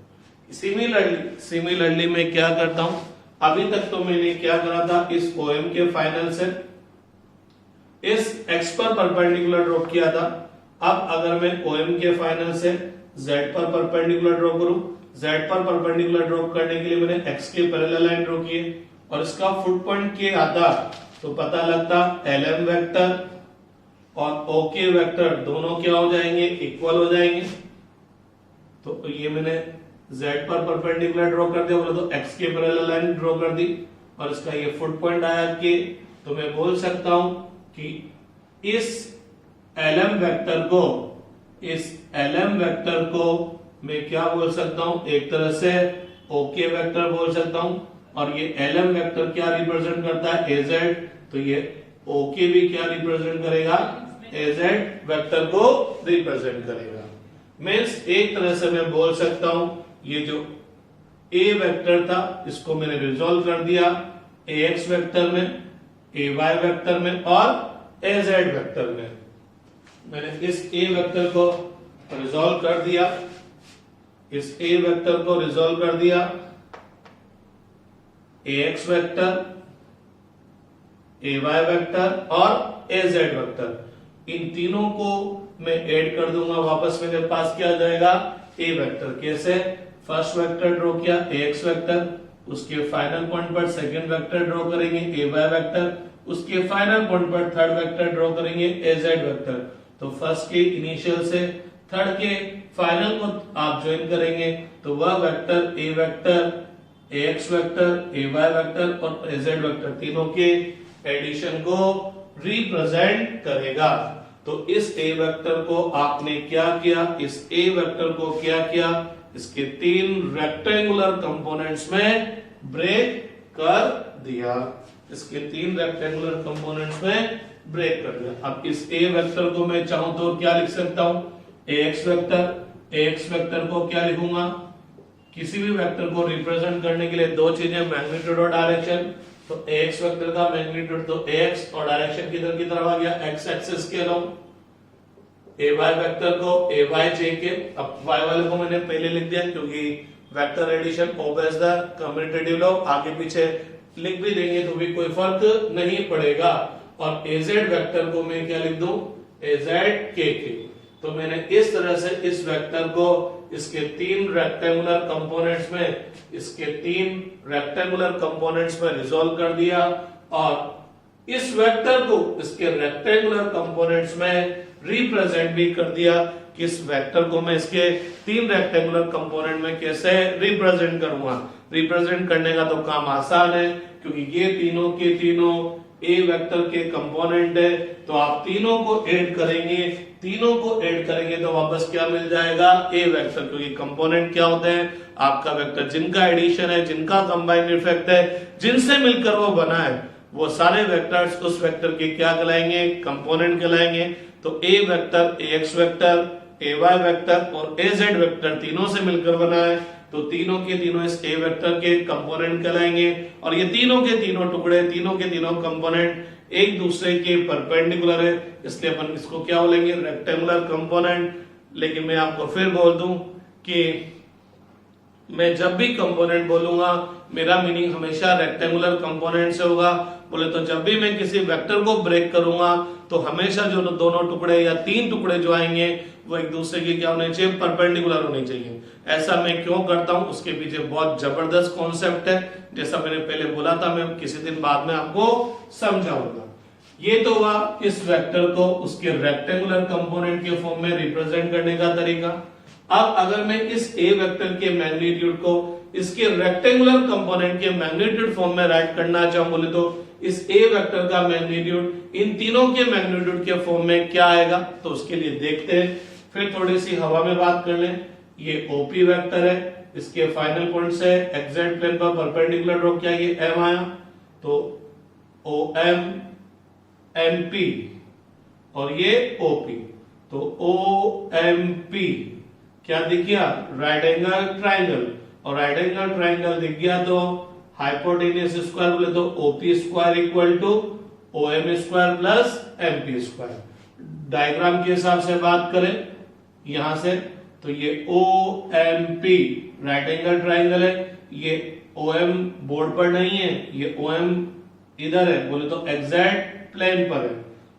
सिमिलरली मैं क्या करता हूं, अभी तक तो मैंने क्या करा था, इस ओएम के फाइनल से इस एक्स पर परपेंडिकुलर ड्रॉप किया था। अब अगर मैं ओएम के फाइनल से जेड पर परपेंडिकुलर ड्रॉ करूं, जेड पर परपेंडिकुलर ड्रॉ करने के लिए मैंने एक्स के पैरेलल लाइन ड्रॉ किए और इसका फुट पॉइंट के आता तो पता लगता एलएम वेक्टर और ओके वेक्टर दोनों क्या हो जाएंगे, इक्वल हो जाएंगे। तो ये मैंने जेड पर परपेंडिकुलर ड्रॉ कर दिया, बोले तो एक्स के पैरेलल लाइन ड्रॉ कर दी और इसका ये फुट पॉइंट आया के। तो मैं बोल सकता हूं कि इस एलएम वेक्टर को मैं क्या बोल सकता हूं, एक तरह से ओके वेक्टर बोल सकता हूं। और ये एलएम वेक्टर क्या रिप्रेजेंट करता है, एजेड। तो ये ओके भी क्या रिप्रेजेंट करेगा, एजेड वेक्टर को रिप्रेजेंट करेगा। मीन्स एक तरह से मैं बोल सकता हूं ये जो ए वेक्टर था इसको मैंने रिजॉल्व कर दिया ए एक्स वेक्टर में, ए वाई वेक्टर में और ए जेड वेक्टर में। मैंने इस ए वेक्टर को रिजॉल्व कर दिया, इस ए वेक्टर को रिजॉल्व कर दिया ए x vector, a y vector और ए जेड वेक्टर। इन तीनों को मैं ऐड कर दूंगा, वापस मेरे पास क्या आ जाएगा, ए वेक्टर। कैसे, फर्स्ट वेक्टर ड्रॉ किया ए एक्स वेक्टर, उसके फाइनल पॉइंट पर सेकंड वेक्टर ड्रॉ करेंगे ए वाई वेक्टर, उसके फाइनल पॉइंट पर थर्ड वेक्टर ड्रॉ करेंगे ए जेड वेक्टर। तो फर्स्ट के इनिशियल से थर्ड के फाइनल को आप ज्वाइन करेंगे तो वह vector a vector, a x vector, a y vector और ए जेड वेक्टर तीनों के एडिशन को रिप्रेजेंट करेगा। तो इस ए वेक्टर को आपने क्या किया, इस ए वेक्टर को क्या किया, इसके तीन रेक्टेंगुलर कंपोनेंट्स में ब्रेक कर दिया, इसके तीन रेक्टेंगुलर कंपोनेंट्स में ब्रेक कर दिया। अब इस ए वेक्टर को मैं चाहूं तो क्या लिख सकता हूं, ए एक्स वेक्टर को क्या लिखूंगा, किसी भी वेक्टर को रिप्रेजेंट करने के लिए दो चीजें, मैग्नीट्यूड और डायरेक्शन। तो ए एक्स वेक्टर का मैग्नीट्यूड तो ए एक्स और डायरेक्शन किधर की तरफ आ गया, एक्स एक्सिस के अलोंग। ए वाई वेक्टर को ए वाई जे के, अब वाई वाले को मैंने पहले लिख दिया क्योंकि vector addition obeys the commutative law, आगे पीछे लिख भी देंगे तो भी कोई फर्क नहीं पड़ेगा। और ए जेड वेक्टर को मैं क्या लिख दूं, ए जेड के। तो मैंने इस तरह से इस वेक्टर को इसके तीन रेक्टेंगुलर कंपोनेंट्स में, इसके तीन रेक्टेंगुलर कंपोनेंट्स में रिजॉल्व कर दिया और इस वेक्टर को इसके रेक्टेंगुलर कंपोनेंट्स में रिप्रेजेंट भी कर दिया कि इस वेक्टर को मैं इसके तीन रेक्टेंगुलर कंपोनेंट में कैसे रिप्रेजेंट करूंगा। रिप्रेजेंट करने का तो काम आसान है क्योंकि ये तीनों के तीनों ए वेक्टर के कंपोनेंट है, तो आप तीनों को ऐड करेंगे, तो वापस क्या मिल जाएगा, ए वेक्टर। क्योंकि कंपोनेंट क्या होते हैं, आपका वेक्टर जिनका एडिशन है, जिनका कंबाइंड इफेक्ट है, जिनसे मिलकर वो बना है, वो सारे वेक्टर्स उस वेक्टर के क्या कहलाएंगे, कंपोनेंट कहलाएंगे। तो ए vector, a x vector, a y vector और ए जेड वेक्टर तीनों से मिलकर बना है, तो तीनों के तीनों इस ए वेक्टर के कंपोनेंट कहलाएंगे। और ये तीनों के तीनों टुकड़े, तीनों के तीनों कंपोनेंट एक दूसरे के परपेंडिकुलर है, इसलिए अपन इसको क्या बोलेंगे, रेक्टेंगुलर कंपोनेंट। लेकिन मैं आपको फिर बोल दूं कि मैं जब भी कंपोनेंट बोलूंगा मेरा मीनिंग हमेशा रेक्टेंगुलर कंपोनेंट से होगा। बोले तो जब भी मैं किसी वेक्टर को ब्रेक करूंगा तो हमेशा जो दोनों टुकड़े या तीन टुकड़े जो आएंगे वो एक दूसरे के क्या होने चाहिए, परपेंडिकुलर होने चाहिए। ऐसा मैं क्यों करता हूं, उसके पीछे बहुत जबरदस्त कॉन्सेप्ट है, जैसा मैंने पहले बोला था, मैं किसी दिन बाद में आपको समझाऊंगा। ये तो हुआ इस वेक्टर को उसके रेक्टेंगुलर कंपोनेंट के फॉर्म में रिप्रेजेंट करने का तरीका। अब अगर मैं इस ए वेक्टर के मैग्नीट्यूड को इसके रेक्टेंगुलर कंपोनेंट के मैग्नीट्यूड फॉर्म में राइट करना चाहूं, बोले तो इस ए वेक्टर का मैग्नीट्यूड इन तीनों के मैग्नीट्यूड के फॉर्म में क्या आएगा, तो उसके लिए देखते हैं। फिर थोड़ी सी हवा में बात कर लें। ये ओपी वेक्टर है, इसके फाइनल पॉइंट से एक्जेक्ट प्लेन पर परपेंडिकुलर ड्रॉ किया, ये एम आया, तो ओ एम एम पी और ये ओपी, तो ओ एम पी क्या दिख गया, राइट एंगल ट्राइंगल, और राइट एंगल ट्राइंगल दिख गया तो हाइपोटेन्यूस स्क्वायर बोले तो OP square equal to O M square plus M P square. Diagram के हिसाब से बात करें यहां से, तो ये O M P right angle triangle है, ये ओ एम बोर्ड पर नहीं है, ये ओ एम इधर है बोले तो एग्जैक्ट प्लेन पर है,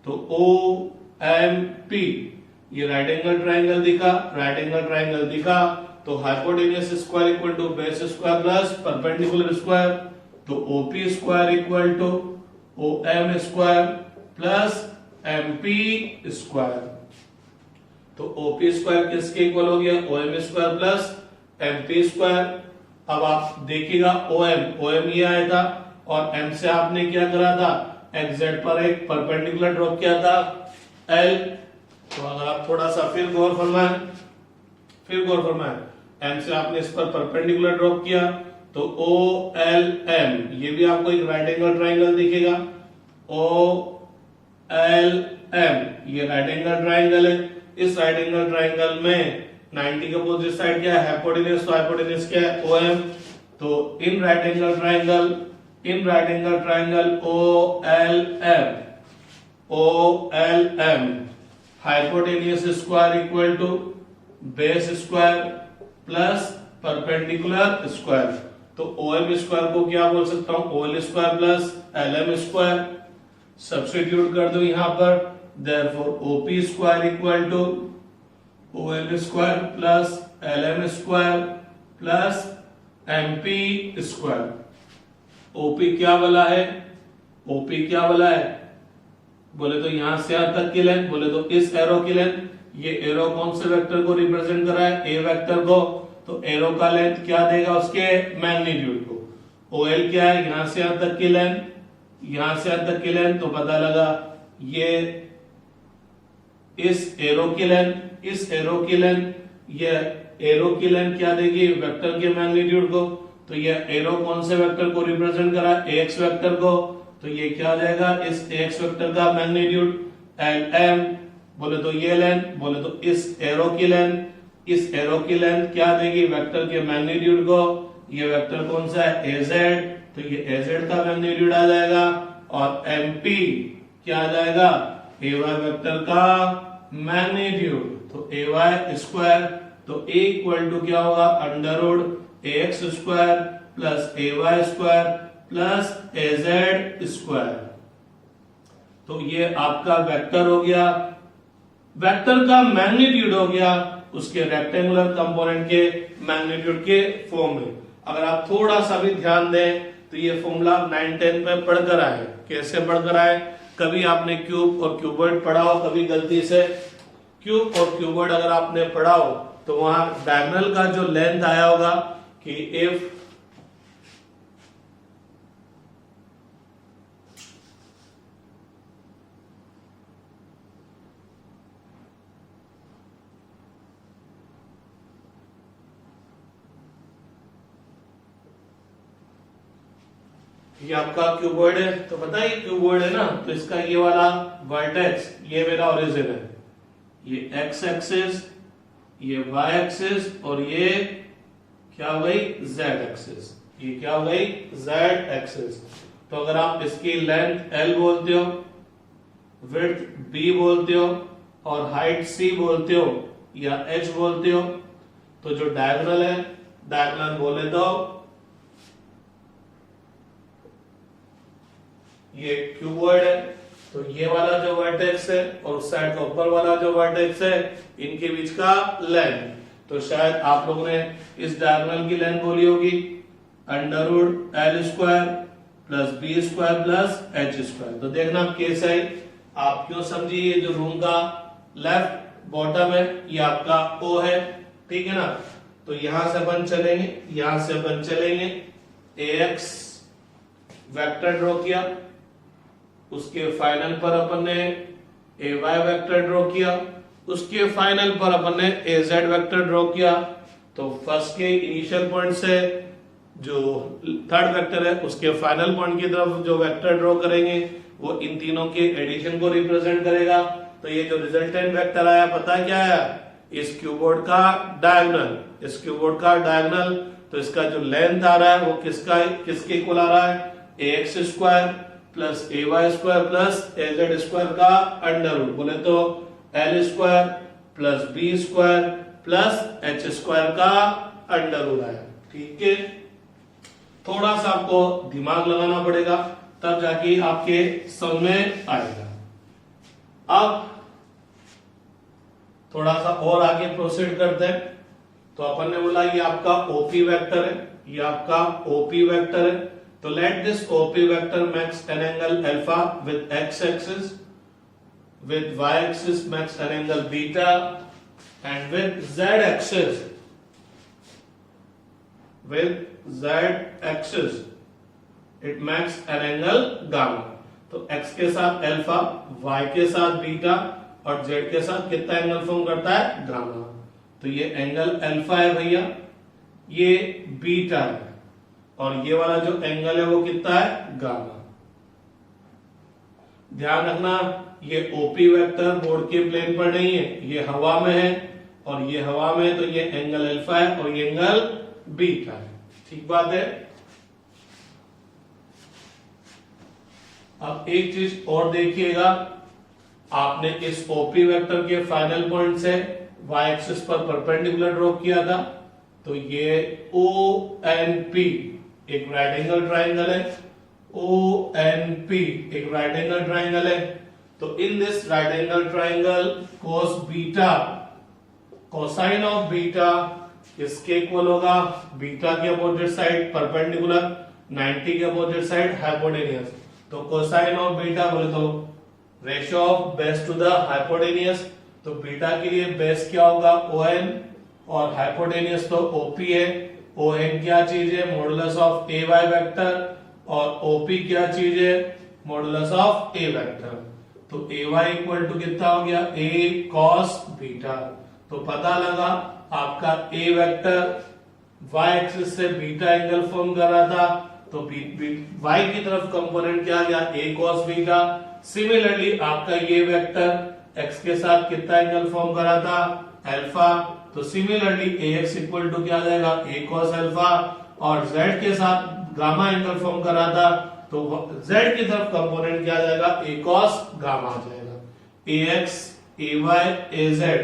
तो ओ एम पी ये राइट एंगल ट्राइंगल दिखा, राइट एंगल ट्राइंगल दिखा तो hypotenuse square equal to base square plus perpendicular square, तो OP square equal to O M square plus M P square, तो ओपी स्क्वायर किसके इक्वल हो गया, O M square plus M P square. अब आप देखिएगा ओ एम ये आया था और एम से आपने क्या करा था, एक्जेक्ट पर एक परपेंडिकुलर ड्रॉप किया था एल, तो अगर आप थोड़ा सा फिर गौर फरमाएं, एम से आपने इस पर परपेंडिकुलर ड्रॉप किया तो ओ एल एम, ये भी आपको एक राइट एंगल ट्राइंगल दिखेगा, ओ एल एम ये राइट एंगल ट्राइंगल है, इस राइट एंगल ट्राइंगल में 90 के अपोजिट साइड क्या है, हाइपोटेन्यूस, तो हाइपोटेन्यूस क्या है, ओ एम, तो in right angle triangle O L M hypotenuse square equal to base square plus perpendicular square, तो ओ एम स्क्वायर को क्या बोल सकता हूं, O L square plus L M square, substitute कर दो यहां पर, therefore OP square equal to O L square plus L M square plus M P square. OP क्या वाला है, बोले तो यहां से यहां तक की लेंथ, बोले तो इस एरो की लेंथ, ये एरो कौन से वेक्टर को रिप्रेजेंट कर रहा है, ए वेक्टर को, तो एरो का लेंथ क्या देगा, उसके मैग्नीट्यूड को। ओएल क्या है, यहां से यहां तक की लेंथ, तो पता लगा ये इस एरो की लेंथ, ये एरो की लेंथ क्या देगी, वेक्टर के मैग्नीट्यूड को, तो ये एरो कौन से वेक्टर को रिप्रेजेंट कर रहा है, एक्स वेक्टर को, तो ये क्या हो जाएगा, इस एक्स वेक्टर का मैग्नीट्यूड एल एम, बोले तो ये लेंथ, बोले तो इस एरो की लेंथ क्या देगी, वेक्टर के मैग्नीट्यूड को, ये वेक्टर कौन सा है, एजेड, तो ये एजेड का मैग्नीट्यूड आ जाएगा, और एमपी क्या आ जाएगा, ए वाई वेक्टर का मैग्नीट्यूड, तो ए वाई स्क्वायर, तो ए इक्वल टू क्या होगा, under root A x square plus a Y square plus a z square, तो ये आपका वेक्टर हो गया, वेक्टर का मैग्नीट्यूड हो गया उसके रेक्टेंगुलर कंपोनेंट के मैग्नीट्यूड के फॉर्म में। अगर आप थोड़ा सा भी ध्यान दें तो ये फॉर्मूला 9-10 में पढ़कर आए, कैसे पढ़कर आए, कभी आपने क्यूब और क्यूबॉइड पढ़ा हो, कभी गलती से क्यूब और क्यूबॉइड अगर आपने पढ़ा हो तो वहां डायगोनल का जो लेंथ आया होगा कि इफ ये आपका क्यूबॉइड है, तो पता है क्यूबॉइड है ना, तो इसका ये वाला वर्टेक्स ये मेरा ओरिजिन है, ये एक्स एक्सिस, ये वाई एक्सिस, और ये क्या हो गई, जेड एक्सिस, ये क्या हो गई, जेड एक्सिस। तो अगर आप इसकी लेंथ एल बोलते हो, विड्थ बी बोलते हो और हाइट सी बोलते हो या एच बोलते हो, तो जो डायगोनल है, डायगोनल बोले तो ये क्यूबॉइड है, तो ये वाला जो वर्टेक्स है और उस साइड का ऊपर वाला जो वर्टेक्स है, इनके बीच का लेंथ, तो शायद आप लोगों ने इस डायगोनल की लेंथ बोली होगी under root l square plus b square plus h square. तो देखना केस है, आप क्यों समझिए, ये जो रूम का लेफ्ट बॉटम है ये आपका ओ है, ठीक है ना, तो यहां से अपन चलेंगे, ए एक्स वेक्टर ड्रॉ किया, उसके फाइनल पर अपन ने ए वाई वेक्टर ड्रॉ किया, उसके फाइनल पर अपन ने ए जेड वेक्टर ड्रॉ किया। तो फर्स्ट के इनिशियल पॉइंट से जो थर्ड वेक्टर है उसके फाइनल पॉइंट की तरफ जो वेक्टर ड्रॉ करेंगे वो इन तीनों के एडिशन को रिप्रेजेंट करेगा। तो ये जो रिजल्टेंट वेक्टर आया पता क्या आया, इस क्यूबोर्ड का डायगोनल, इस क्यूबोर्ड का डायगोनल। तो इसका जो लेंथ आ रहा है वो किसके इक्वल आ रहा है, a x square plus a Y square plus a z square का अंडर रूट, बोले तो l square plus b square plus h square का अंडर रूट आया। ठीक है, थोड़ा सा आपको दिमाग लगाना पड़ेगा तब जाके आपके समझ में आएगा। अब थोड़ा सा और आगे प्रोसीड करते हैं। तो अपन ने बोला ये आपका ओपी वेक्टर है, ये आपका ओपी वेक्टर है। तो let this OP vector makes an angle alpha with x axis, with y axis makes an angle beta, and with z axis it makes an angle gamma। तो x के साथ अल्फा, y के साथ बीटा और z के साथ कितना एंगल फॉर्म करता है, गामा। तो ये एंगल अल्फा है भैया, ये बीटा है और ये वाला जो एंगल है वो कितना है, गामा। ध्यान रखना ये ओपी वेक्टर बोर्ड के प्लेन पर नहीं है, ये हवा में है और ये हवा में है, तो ये एंगल अल्फा है और ये एंगल बीटा है। ठीक बात है। अब एक चीज और देखिएगा, आपने इस ओपी वेक्टर के फाइनल पॉइंट से वाई एक्सिस पर परपेंडिकुलर ड्रॉ किया था। तो ये ओ एन पी एक राइट एंगल ट्राइंगल है, ओ एन पी एक राइट एंगल ट्राइंगल है। तो in this right angle triangle cos beta, cosine of beta किसके इक्वल होगा, बीटा के अपोजिट साइड परपेंडिकुलर, 90 के अपोजिट साइड हाइपोटेनियस। तो कोसाइन ऑफ बीटा बोले तो ratio of base to the hypotenuse. तो बीटा के लिए बेस क्या होगा, ON, और हाइपोटेनियस तो OP है। ON क्या चीज है, modulus of a y vector, और OP क्या चीज है, मॉडुलस ऑफ ए वेक्टर। तो ए वाई इक्वल टू कितना हो गया, ए कॉस बीटा। तो पता लगा आपका ए वेक्टर वाई एक्सिस से बीटा एंगल फॉर्म कर रहा था, तो वाई की तरफ कंपोनेंट क्या आ गया, ए कॉस बीटा। सिमिलरली आपका ये वेक्टर एक्स के साथ कितना एंगल फॉर्म कर रहा था, अल्फा। तो similarly a x equal to क्या आ जाएगा, ए कॉस अल्फा, और जेड के साथ गामा एंगल फॉर्म कर रहा था, तो z की तरफ कंपोनेंट क्या आ जाएगा, ए कॉस गामा आ जाएगा। A X A Y A Z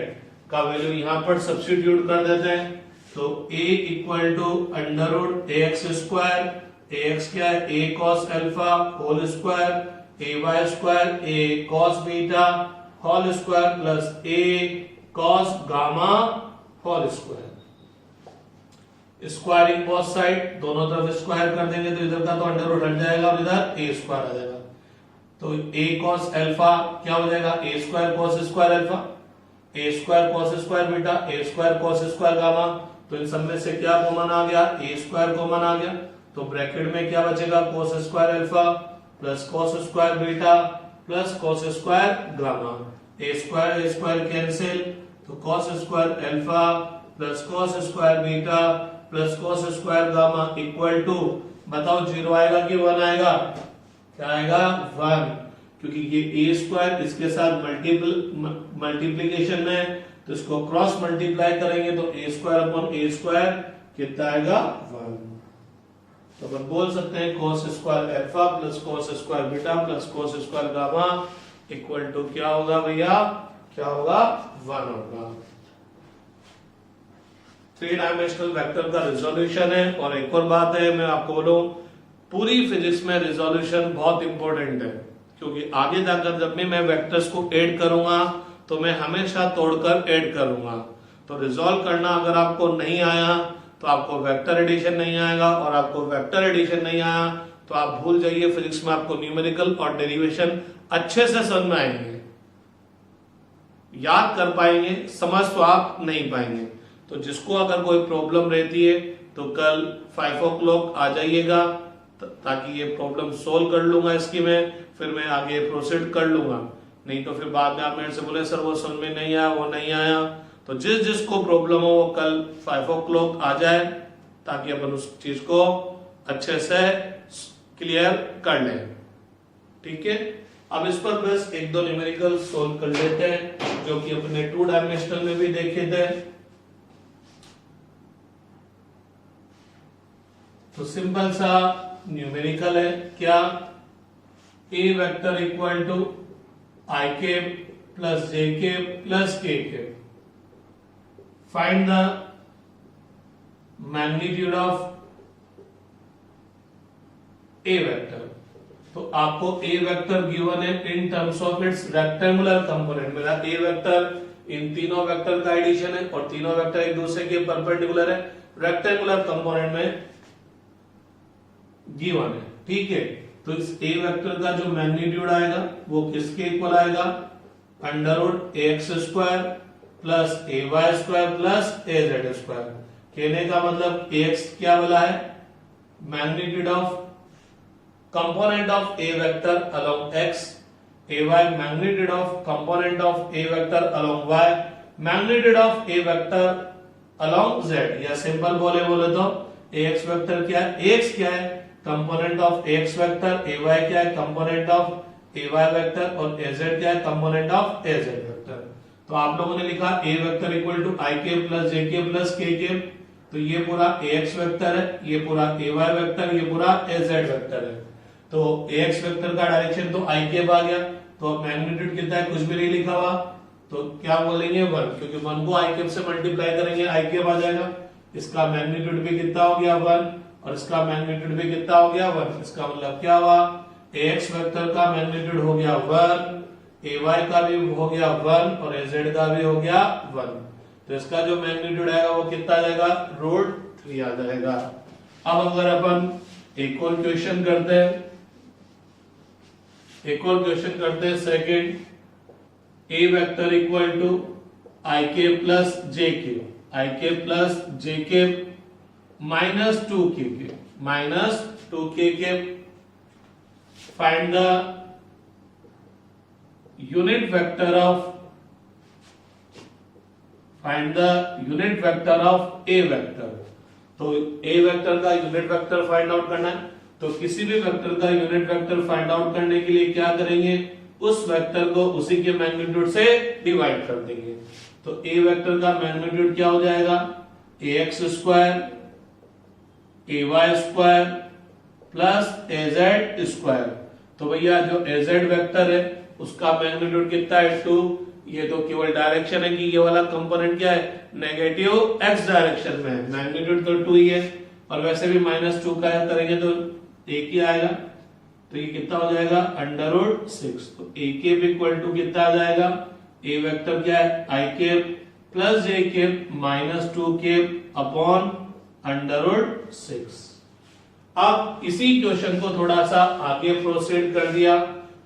का वैल्यू यहां पर सब्स्टिट्यूट कर देते हैं। तो a equal to under root A x square, A X क्या है, A cos alpha whole square, A Y square A cos beta whole square plus A cos gamma whole square. Squaring both side, दोनों तरफ स्क्वायर कर देंगे तो इधर का तो अंडर रूट हट जाएगा और इधर ए स्क्वायर आ जाएगा। तो ए कॉस अल्फा क्या हो जाएगा, ए स्क्वायर कॉस स्क्वायर अल्फा, ए स्क्वायर कॉस स्क्वायर बीटा, ए स्क्वायर कॉस स्क्वायर गामा। तो इन सब में से क्या कॉमन आ गया, ए स्क्वायर कॉमन आ गया। तो ब्रैकेट में क्या बचेगा, cos square alpha plus cos square beta plus cos square gamma. A square cancel, तो cos square alpha plus cos square beta plus cos square gamma equal to, बताओ 0 आएगा कि 1 आएगा, क्या आएगा 1, क्योंकि ये ए स्क्वायर इसके साथ मल्टीप्लीकेशन में, तो इसको क्रॉस मल्टीप्लाई करेंगे तो a square upon a square कितना आएगा 1। तो अपन बोल सकते हैं cos square alpha plus cos square beta plus cos square gamma equal to क्या होगा भैया, क्या होगा 1 होगा। 3 डायमेंशनल वेक्टर का रिजोल्यूशन है। और एक और बात है, मैं आपको बोलूं पूरी फिजिक्स में रिजोल्यूशन बहुत इंपॉर्टेंट है, क्योंकि आगे जाकर जब भी मैं वेक्टर्स को ऐड करूंगा तो मैं हमेशा तोड़कर ऐड करूंगा। तो रिजोल्व करना अगर आपको नहीं आया तो आपको वेक्टर एडिशन नहीं आएगा, और आपको वेक्टर एडिशन नहीं आया तो आप भूल जाइए, फिजिक्स में आपको न्यूमेरिकल और डेरिवेशन अच्छे से समझ में आएंगे, याद कर पाएंगे, समझ तो आप नहीं पाएंगे। तो जिसको अगर कोई प्रॉब्लम रहती है तो कल 5 o'clock आ जाइएगा, ताकि ये प्रॉब्लम सोल्व कर लूंगा इसकी मैं। फिर मैं आगे प्रोसीड कर लूंगा, नहीं तो फिर बाद में आप मेरे से बोले सर वो समझ में नहीं आया, वो नहीं आया। तो जिस जिसको प्रॉब्लम हो वो कल 5 o'clock आ जाए, ताकि अपन उस चीज को अच्छे से क्लियर कर लें। ठीक है, अब इस पर बस एक दो न्यूमेरिकल सोल्व कर लेते हैं, जो कि अपने 2 डायमेंशनल में भी देखे थे। तो सिंपल सा न्यूमेरिकल है, क्या? A vector equal to I cap plus J cap plus K cap, find the magnitude of A vector. तो आपको ए वेक्टर गिवन है in terms of its rectangular component. मेरा ए वेक्टर इन तीनों वेक्टर का एडिशन है और तीनों वेक्टर एक दूसरे के परपेंडिकुलर है, रेक्टेंगुलर कंपोनेंट में गिवन है। ठीक है, तो इस ए वेक्टर का जो मैग्नीट्यूड आएगा वो किसके इक्वल आएगा? Under root A x square plus a Y square plus a z square. कहने का मतलब ए एक्स क्या बोला है? Magnitude of component of a vector along x, ay magnitude of component of a vector along y, magnitude of a vector along z। या सिंपल बोले तो ax वेक्टर क्या है? ax क्या है? Component of ax vector, ay क्या है? कंपोनेंट ऑफ ay वेक्टर, और az क्या है? Component of az vector. तो आप लोगों ने लिखा a vector equal to i के प्लस j के प्लस k के, तो ये पूरा ax वेक्टर है, ये पूरा ay वेक्टर, ये पूरा az वेक्टर है। तो ax वेक्टर का डायरेक्शन तो आई कैप आ गया, तो अब मैग्नीट्यूड कितना है? कुछ भी नहीं लिखा हुआ, तो क्या बोलेंगे? 1, क्योंकि 1 को आई कैप से मल्टीप्लाई करेंगे आई कैप आ जाएगा। इसका मैग्नीट्यूड भी कितना हो गया? 1, और इसका मैग्नीट्यूड भी कितना हो गया? 1। इसका मतलब क्या हुआ? ax वेक्टर का मैग्नीट्यूड हो गया 1, ay का भी हो गया 1, और az का भी हो गया 1। तो इसका जो मैग्नीट्यूड आएगा वो कितना आ जाएगा? √3 आ जाएगा। अब अगर अपन एक और क्वेश्चन करते हैं, second, A vector equal to I K plus जे के, आई के प्लस जे के माइनस 2k के, find the unit vector of A vector. तो ए वेक्टर का यूनिट वेक्टर फाइंड आउट करना है, तो किसी भी वेक्टर का यूनिट वेक्टर फाइंड आउट करने के लिए क्या करेंगे? उस वेक्टर को उसी के मैग्नीट्यूड से डिवाइड कर देंगे। तो ए वेक्टर का मैग्नीट्यूड क्या हो जाएगा? ax square ay square plus az square. तो भैया जो az वेक्टर है उसका मैग्नीट्यूड कितना है? 2। ये तो केवल डायरेक्शन है कि ये वाला कंपोनेंट क्या है? नेगेटिव x डायरेक्शन में है, मैग्नीट्यूड तो 2 ही है, और वैसे भी -2 का करेंगे तो एक ही आएगा। तो ये कितना हो जाएगा? √6। तो a कैप इक्वल टू कितना आ जाएगा? a वेक्टर क्या है? i cap plus j cap minus 2 cap upon √6। अब इसी क्वेश्चन को थोड़ा सा आगे प्रोसीड कर दिया,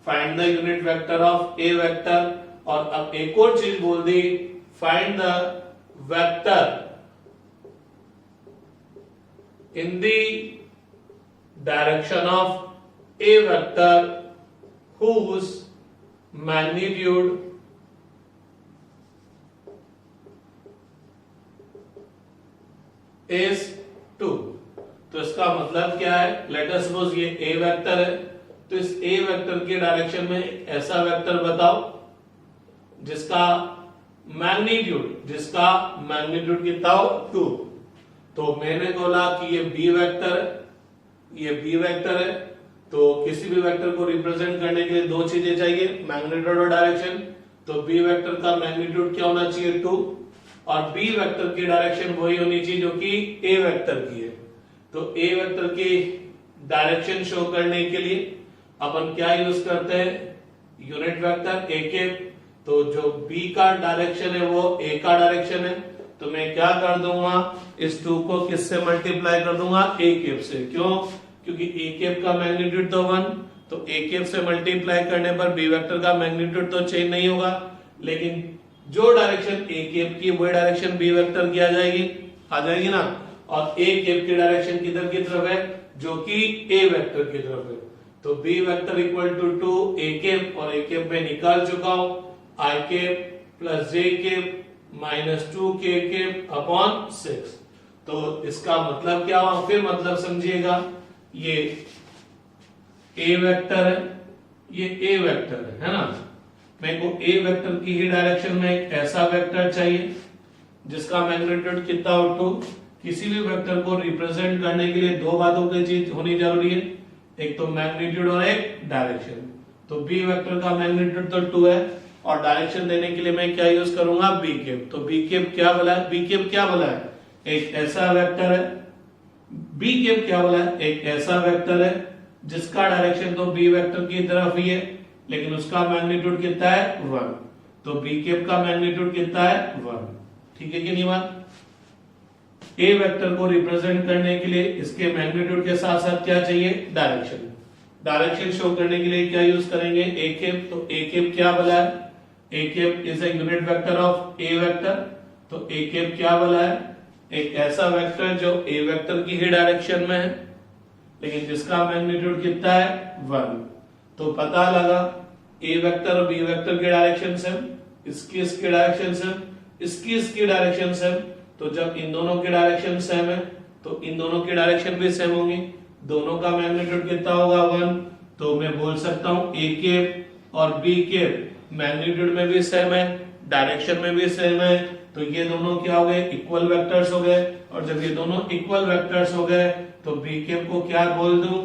find the unit vector of a vector, और अब एक और चीज बोल दी, find the vector in the direction of a vector whose magnitude is 2। तो इसका मतलब क्या है? लेट अस सपोज ये a वेक्टर है, तो इस a वेक्टर के डायरेक्शन में ऐसा वेक्टर बताओ जिसका मैग्नीट्यूड कितना हो? 2। तो मैंने बोला कि ये b वेक्टर है, तो किसी भी वेक्टर को रिप्रेजेंट करने के लिए दो चीजें चाहिए, मैग्नीट्यूड और डायरेक्शन। तो b वेक्टर का मैग्नीट्यूड क्या होना चाहिए? 2, और b वेक्टर की डायरेक्शन वही होनी चाहिए जो कि a वेक्टर की है। तो a वेक्टर की डायरेक्शन शो करने के लिए अपन क्या यूज करते हैं? यूनिट वेक्टर a के। तो जो b का डायरेक्शन है वो a का डायरेक्शन है, तो मैं क्या कर दूंगा? इस 2 को किससे मल्टीप्लाई कर दूंगा? a कैप से। क्यों? क्योंकि a कैप का मैग्नीट्यूड तो 1, तो a कैप से मल्टीप्लाई करने पर b वेक्टर का मैग्नीट्यूड तो चेंज नहीं होगा, लेकिन जो डायरेक्शन a कैप की वही डायरेक्शन b वेक्टर की आ जाएगी ना। और a कैप की डायरेक्शन किधर की तरफ है? जो कि a वेक्टर की तरफ है। तो b vector equal to 2 a cap, और ए कैप में निकाल चुका हूं, i cap plus J cap minus 2 k cap upon 6। तो इसका मतलब क्या हुआ, फिर मतलब समझिएगा, ये ए वेक्टर है, ये ए वेक्टर है ना। मेरे को ए वेक्टर की ही डायरेक्शन में एक ऐसा वेक्टर चाहिए जिसका मैग्नीट्यूड कितना हो 2। किसी भी वेक्टर को रिप्रेजेंट करने के लिए दो बातों की चीज होनी जरूरी है, एक तो मैग्नीट्यूड और एक डायरेक्शन। तो बी वेक्टर का मैग्नीट्यूड तो 2 है, और डायरेक्शन देने के लिए मैं क्या यूज करूंगा, बी कैप। तो बी कैप क्या बोला है, बी कैप क्या बोला है, एक ऐसा वेक्टर है। बी कैप क्या बोला है, एक ऐसा वेक्टर है जिसका डायरेक्शन तो बी वेक्टर की तरफ ही है, लेकिन उसका मैग्नीट्यूड कितना है 1। तो बी कैप का मैग्नीट्यूड कितना है 1। ठीक है कि नहीं बात। ए वेक्टर को रिप्रेजेंट करने के लिए इसके मैग्नीट्यूड के साथ साथ क्या चाहिए, डायरेक्शन। डायरेक्शन शो करने के लिए क्या यूज करेंगे, ए कैप। तो ए कैप क्या बोला है, A cap is a unit vector of A vector. तो ए कैप क्या बोला है, एक ऐसा वेक्टर जो ए वेक्टर की ही डायरेक्शन में है, लेकिन जिसका मैग्नीट्यूड कितना है 1। तो पता लगा ए वेक्टर और बी वेक्टर की डायरेक्शन सेम, इसकी डायरेक्शन सेम, इसकी डायरेक्शन सेम। तो जब इन दोनों की डायरेक्शन सेम है तो इन दोनों की डायरेक्शन भी सेम होंगी। दोनों का मैग्नीट्यूड कितना होगा 1। तो मैं बोल सकता हूं ए कैप और बी कैप मैग्नीट्यूड में भी सेम है, डायरेक्शन में भी सेम है। तो ये दोनों क्या हो गए, इक्वल वेक्टर्स हो गए। और जब ये दोनों इक्वल वेक्टर्स हो गए तो बी कैप को क्या बोल दूं,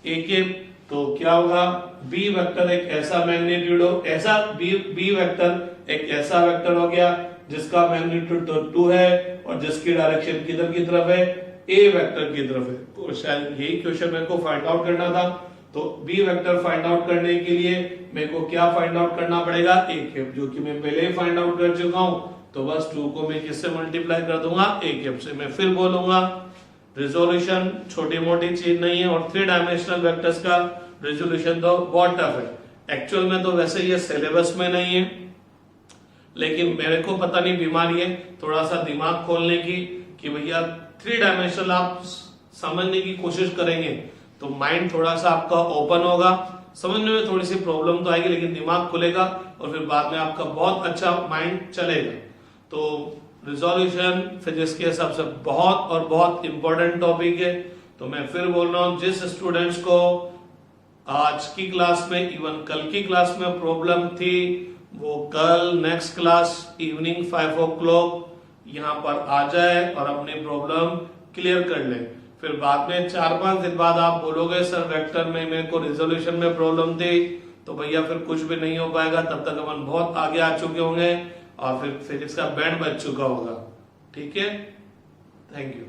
ए कैप। तो क्या होगा, बी वेक्टर एक ऐसा मैग्नीट्यूड हो, ऐसा बी वेक्टर एक ऐसा वेक्टर हो गया जिसका मैग्नीट्यूड तो 2 है और जिसकी डायरेक्शन किधर की तरफ है, ए वेक्टर की तरफ है। तो शायद यही क्वेश्चन मेरे को फाइंड आउट करना था। तो बी वेक्टर फाइंड आउट करने के लिए मेरे को क्या फाइंड आउट करना पड़ेगा, ए कैप, जो कि मैं पहले ही फाइंड आउट कर चुका हूं। तो बस 2 को मैं किससे मल्टीप्लाई कर दूंगा, ए कैप से। मैं फिर बोलूंगा रिजोल्यूशन छोटी मोटी चीज नहीं है, और 3 डायमेंशनल वेक्टर्स का रिजोल्यूशन तो बहुत टफ है। एक्चुअल में तो वैसे ये सिलेबस में नहीं है, लेकिन मेरे को पता नहीं बीमारी है थोड़ा सा दिमाग खोलने की, कि भैया 3 डायमेंशनल आप समझने की कोशिश करेंगे तो माइंड थोड़ा सा आपका ओपन होगा, समझने में थोड़ी सी प्रॉब्लम तो आएगी, लेकिन दिमाग खुलेगा और फिर बाद में आपका बहुत अच्छा माइंड चलेगा। तो रिजोल्यूशन फिजिक्स के हिसाब से बहुत और बहुत इंपॉर्टेंट टॉपिक है। तो मैं फिर बोल रहा हूं, जिस स्टूडेंट्स को आज की क्लास में, इवन कल की क्लास में प्रॉब्लम थी, वो कल नेक्स्ट क्लास इवनिंग 5 o'clock यहाँ पर आ जाए और अपनी प्रॉब्लम क्लियर कर ले। फिर बाद में 4-5 दिन बाद आप बोलोगे सर वेक्टर में मेरे को रिजोल्यूशन में प्रॉब्लम थी, तो भैया फिर कुछ भी नहीं हो पाएगा। तब तक अपन बहुत आगे आ चुके होंगे और फिर फिजिक्स का बैंड बज चुका होगा। ठीक है, थैंक यू।